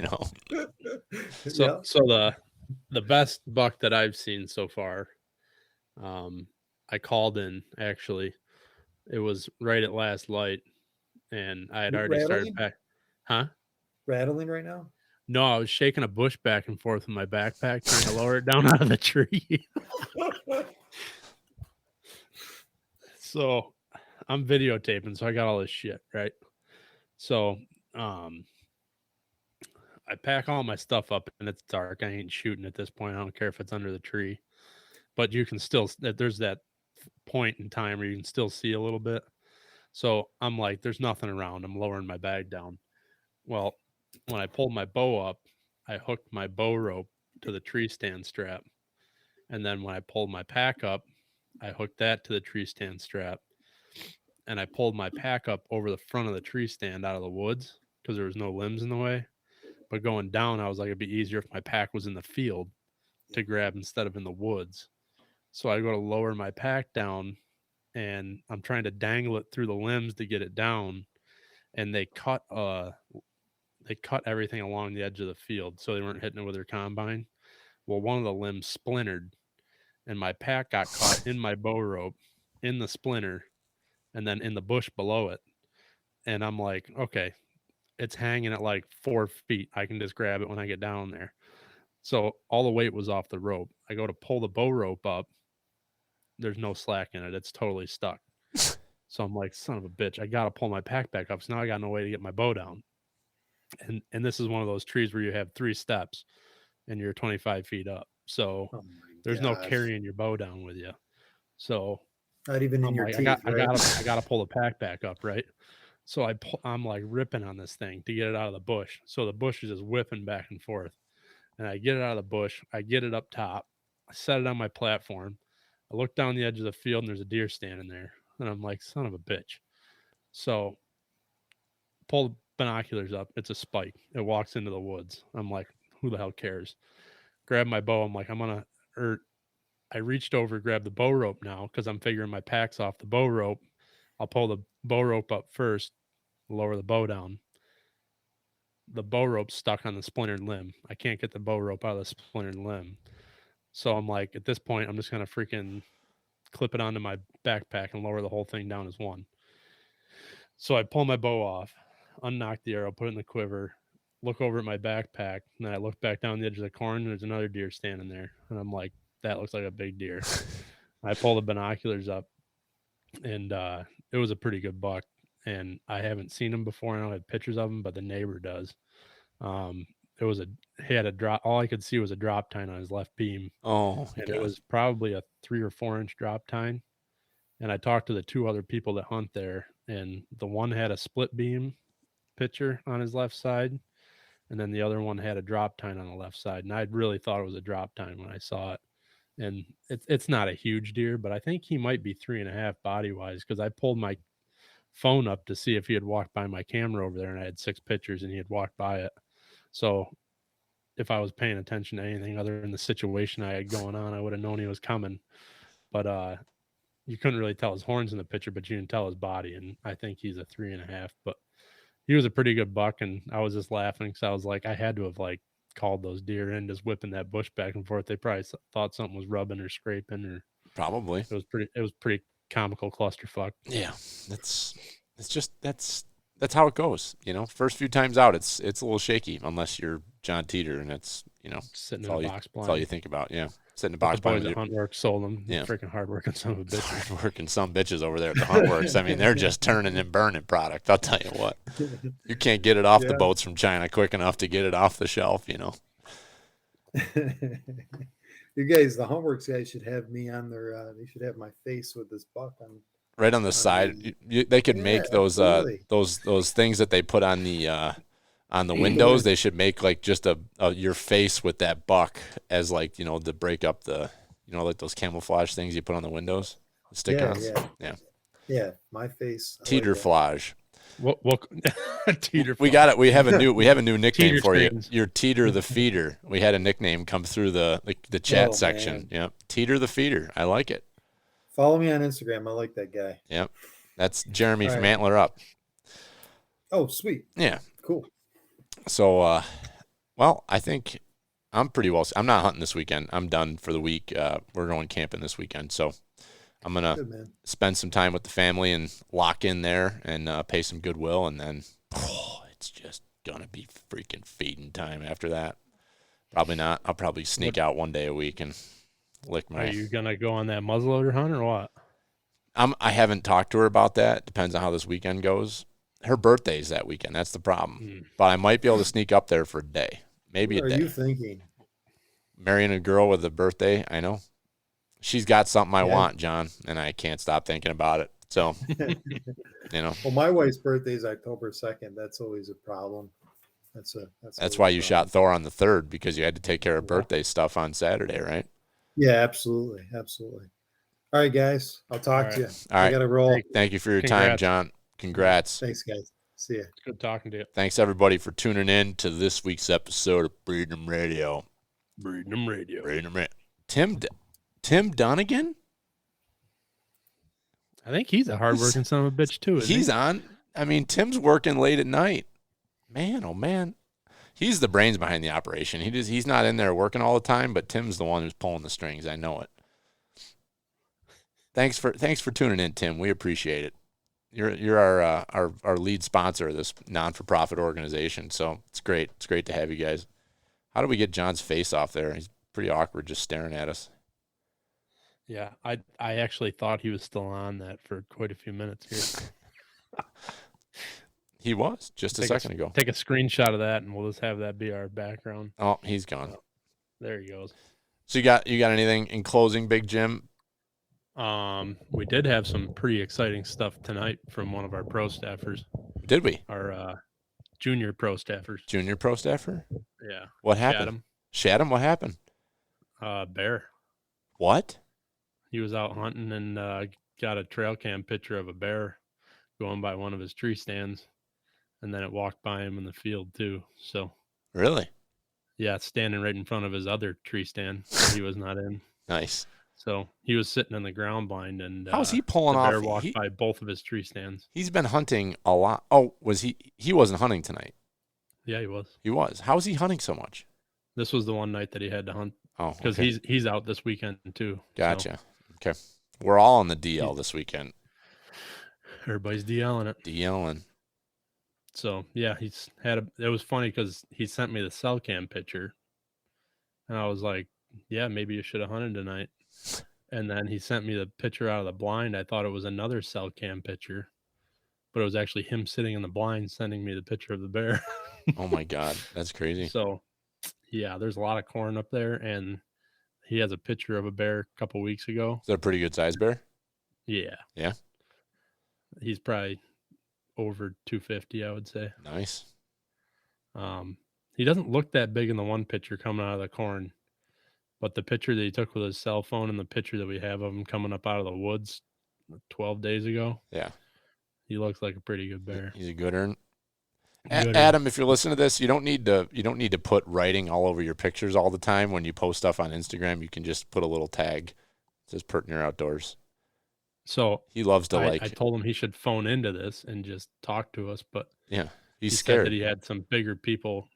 So the best buck that I've seen so far, I called in actually. It was right at last light, and I had already started back. Huh? Rattling right now? No, I was shaking a bush back and forth with my backpack, trying to lower it down out of the tree. So I'm videotaping, so I got all this shit, right? So I pack all my stuff up, and it's dark. I ain't shooting at this point. I don't care if it's under the tree. But you can still, there's that point in time where you can still see a little bit. So I'm like, there's nothing around. I'm lowering my bag down. Well, when I pulled my bow up, I hooked my bow rope to the tree stand strap. And then when I pulled my pack up, I hooked that to the tree stand strap. And I pulled my pack up over the front of the tree stand out of the woods because there was no limbs in the way. But going down, I was like, it'd be easier if my pack was in the field to grab instead of in the woods. So I go to lower my pack down, and I'm trying to dangle it through the limbs to get it down. And they cut everything along the edge of the field, so they weren't hitting it with their combine. Well, one of the limbs splintered, and my pack got caught in my bow rope, in the splinter, and then in the bush below it. And I'm like, okay, it's hanging at like 4 feet. I can just grab it when I get down there. So all the weight was off the rope. I go to pull the bow rope up. There's no slack in it. It's totally stuck. So I'm like, son of a bitch, I got to pull my pack back up. So now I got no way to get my bow down. And this is one of those trees where you have 3 steps and you're 25 feet up. So there's no carrying your bow down with you. So not even in your teeth. I got to pull the pack back up, right? So I'm like ripping on this thing to get it out of the bush. So the bush is just whipping back and forth. And I get it out of the bush. I get it up top. I set it on my platform. I look down the edge of the field, and there's a deer standing there. And I'm like, son of a bitch. So pull binoculars up. It's a spike. It walks into the woods. I'm like, who the hell cares? Grab my bow. I'm like, I reached over, grabbed the bow rope now because I'm figuring my pack's off the bow rope. I'll pull the bow rope up first, lower the bow down. The bow rope's stuck on the splintered limb. I can't get the bow rope out of the splintered limb. So I'm like, at this point, I'm just going to freaking clip it onto my backpack and lower the whole thing down as one. So I pull my bow off, unknock the arrow, put it in the quiver, look over at my backpack, and then I look back down the edge of the corn, and there's another deer standing there. And I'm like, that looks like a big deer. I pull the binoculars up, and it was a pretty good buck. And I haven't seen him before. I don't have pictures of him, but the neighbor does. He had a drop. All I could see was a drop tine on his left beam. Oh, and God. It was probably a 3 or 4 inch drop tine. And I talked to the 2 other people that hunt there, and the one had a split beam picture on his left side, and then the other one had a drop tine on the left side. And I really thought it was a drop tine when I saw it. And it's not a huge deer, but I think he might be 3.5 body wise, because I pulled my phone up to see if he had walked by my camera over there, and I had 6 pictures and he had walked by it. So if I was paying attention to anything other than the situation I had going on, I would have known he was coming. But you couldn't really tell his horns in the picture, but you can tell his body. And I think he's a 3.5, but he was a pretty good buck. And I was just laughing because I was like, I had to have like called those deer in, just whipping that bush back and forth. They probably thought something was rubbing or scraping, or Probably. it was pretty comical clusterfuck. Yeah, that's how it goes. First few times out, it's a little shaky unless you're Jon Teater, and it's Sitting that's in a box blind. That's all you think about. Yeah, sitting in a But box the boys blind. at Huntworks sold them. Yeah. Freaking hardworking son of a bitch. Hardworking some bitches over there at the Huntworks. I mean, they're just turning and burning product. I'll tell you what, you can't get it off the boats from China quick enough to get it off the shelf. You guys, the Huntworks guys should have me on their. They should have my face with this buck on. Right on the side, they could make those things that they put on the windows. They should make like just a your face with that buck as like to break up the like those camouflage things you put on the windows, the stick-ons. Yeah, my face. Teeterflage. What Teeter? We got it. We have a new nickname Teeter for screens. you. You're Teeter the Feeder. We had a nickname come through the chat section. Man. Yeah, Teeter the Feeder. I like it. Follow me on Instagram. I like that guy. Yep. That's Jeremy from right. Antler Up. Oh, sweet. Yeah. Cool. So, well, I think I'm pretty well. I'm not hunting this weekend. I'm done for the week. We're going camping this weekend. So I'm going to spend some time with the family and lock in there and pay some goodwill. And then it's just going to be freaking feeding time after that. Probably not. I'll probably sneak out one day a week and lick my... Are you going to go on that muzzleloader hunt or what? I haven't talked to her about that. Depends on how this weekend goes. Her birthday's that weekend. That's the problem. But I might be able to sneak up there for a day. Maybe a day. What are you thinking? Marrying a girl with a birthday, I know. She's got something I want, John, and I can't stop thinking about it. So, Well, my wife's birthday is October 2nd. That's always a problem. That's why you shot Thor on the 3rd, because you had to take care of birthday stuff on Saturday, right? Yeah, absolutely. Absolutely. All right, guys. I'll talk to you. All right. I got to roll. Thank you for your time, John. Congrats. Thanks, guys. See ya. It's good talking to you. Thanks, everybody, for tuning in to this week's episode of Breedinum Radio. Breedinum Radio. Breedinum Radio. Tim Donegan? I think he's a hardworking son of a bitch, too. He's on. I mean, Tim's working late at night. Man, oh, man. He's the brains behind the operation. He's not in there working all the time, but Tim's the one who's pulling the strings. I know it. Thanks for tuning in, Tim. We appreciate it. You're our lead sponsor of this non-for-profit organization, so it's great. It's great to have you guys. How do we get John's face off there? He's pretty awkward just staring at us. Yeah, I actually thought he was still on that for quite a few minutes here. He was just a second ago. Take a screenshot of that, and we'll just have that be our background. Oh, he's gone. There he goes. So you got anything in closing, Big Jim? We did have some pretty exciting stuff tonight from one of our pro staffers. Did we? Our junior pro staffers. Junior pro staffer? Yeah. What happened? Shad him? What happened? Bear. What? He was out hunting and got a trail cam picture of a bear going by one of his tree stands. and then it walked by him in the field too. So Really? yeah, it's standing right in front of his other tree stand that he was not in. Nice. So he was sitting in the ground blind, and How's he pulling the bear off? walked by both of his tree stands. He's been hunting a lot. Oh, was he? He wasn't hunting tonight. Yeah, he was. He was. How is he hunting so much? This was the one night that he had to hunt. Oh, because okay. he's out this weekend too. Gotcha. So. Okay. We're all on the DL this weekend. Everybody's DLing it. DLing. So yeah, he's had it was funny because he sent me the cell cam picture, and I was like, yeah, maybe you should have hunted tonight. And then he sent me the picture out of the blind. I thought it was another cell cam picture, but it was actually him sitting in the blind sending me the picture of the bear. Oh my God, that's crazy. So yeah, there's a lot of corn up there, and he has a picture of a bear a couple weeks ago. Is that a pretty good size bear? Yeah. Yeah. He's probably over 250, I would say. Nice. He doesn't look that big in the one picture coming out of the corn, but the picture that he took with his cell phone and the picture that we have of him coming up out of the woods 12 days ago. Yeah. He looks like a pretty good bear. He's a good one. Adam, if you're listening to this, you don't need to put writing all over your pictures all the time. When you post stuff on Instagram, you can just put a little tag. It says Pertner Outdoors. So he loves to I told him he should phone into this and just talk to us, but yeah, he's scared. Said that he had some bigger people,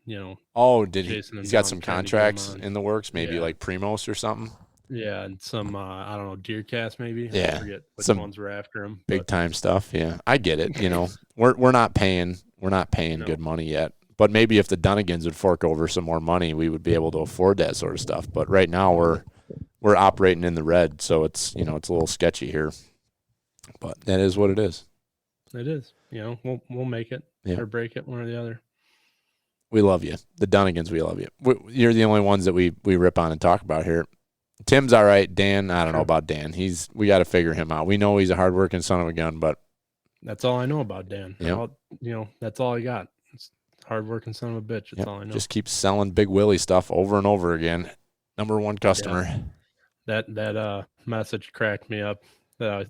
Oh, did he? He's got some contracts in the works, maybe like Primos or something. Yeah, and some I don't know, deer cast maybe. Yeah, I forget which some ones were after him. Big time stuff. Yeah, I get it. We're not paying good money yet. But maybe if the Dunnigans would fork over some more money, we would be able to afford that sort of stuff. But right now we're operating in the red, so it's it's a little sketchy here. But that is what it is. It is. We'll make it or break it, one or the other. We love you. The Dunnigans, we love you. You're the only ones that we rip on and talk about here. Tim's all right. Dan, I don't know about Dan. We got to figure him out. We know he's a hardworking son of a gun, but that's all I know about Dan. Yep. That's all I got. It's hardworking son of a bitch. That's all I know. Just keeps selling Big Willie stuff over and over again. Number one customer. Yeah. That message cracked me up that I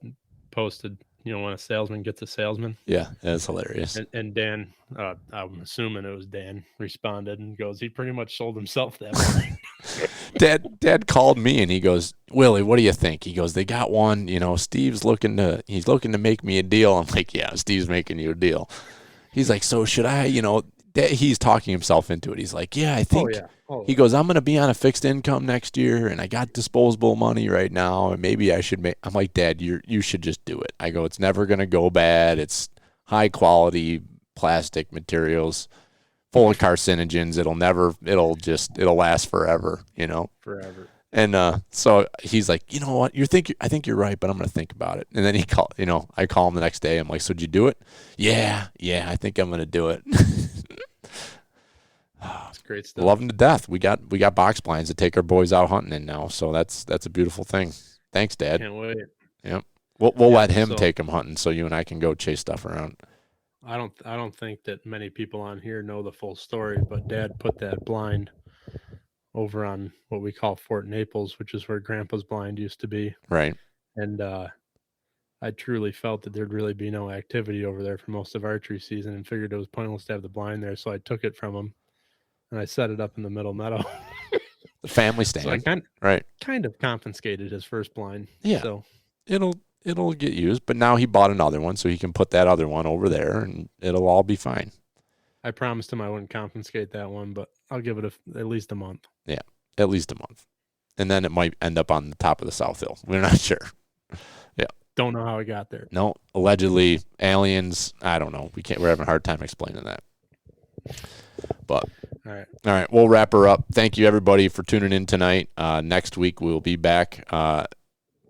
posted. When a salesman gets a salesman. Yeah, that's hilarious. And Dan, I'm assuming it was Dan, responded and goes, he pretty much sold himself that morning. Dad called me and he goes, Willie, what do you think? He goes, they got one, Steve's looking to make me a deal. I'm like, yeah, Steve's making you a deal. He's like, so should I, he's talking himself into it. He's like, yeah, I think, he goes, I'm going to be on a fixed income next year and I got disposable money right now and maybe I should I'm like, Dad, you should just do it. I go, it's never going to go bad. It's high quality plastic materials, full of carcinogens. It'll last forever, Forever. And so he's like, you know what? I think you're right, but I'm going to think about it. And then I call him the next day. I'm like, so did you do it? Yeah, I think I'm going to do it. It's great stuff. Love them to death. We got box blinds to take our boys out hunting in now, so that's a beautiful thing. Thanks, Dad. Can't wait. Yep. We'll let him take them hunting, so you and I can go chase stuff around. I don't think that many people on here know the full story, but Dad put that blind over on what we call Fort Naples, which is where Grandpa's blind used to be. Right. And I truly felt that there'd really be no activity over there for most of archery season and figured it was pointless to have the blind there. So I took it from him and I set it up in the middle meadow. The family stand. So I kind of confiscated his first blind. Yeah. So it'll get used, but now he bought another one so he can put that other one over there and it'll all be fine. I promised him I wouldn't confiscate that one, but I'll give it at least a month. Yeah, at least a month. And then it might end up on the top of the South Hill. We're not sure. Yeah. Don't know how it got there. No, allegedly aliens. I don't know. We're having a hard time explaining that. But all right, we'll wrap her up. Thank you everybody for tuning in tonight. Next week we'll be back.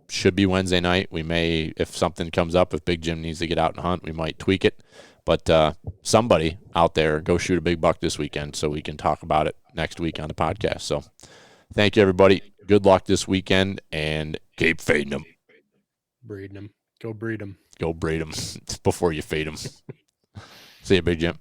Should be Wednesday night. We may, if something comes up, if Big Jim needs to get out and hunt, we might tweak it. But somebody out there, go shoot a big buck this weekend so we can talk about it next week on the podcast. So thank you, everybody. Good luck this weekend, and keep fading them. Breeding them. Go breed them. Go breed them before you fade them. See you, Big Jim.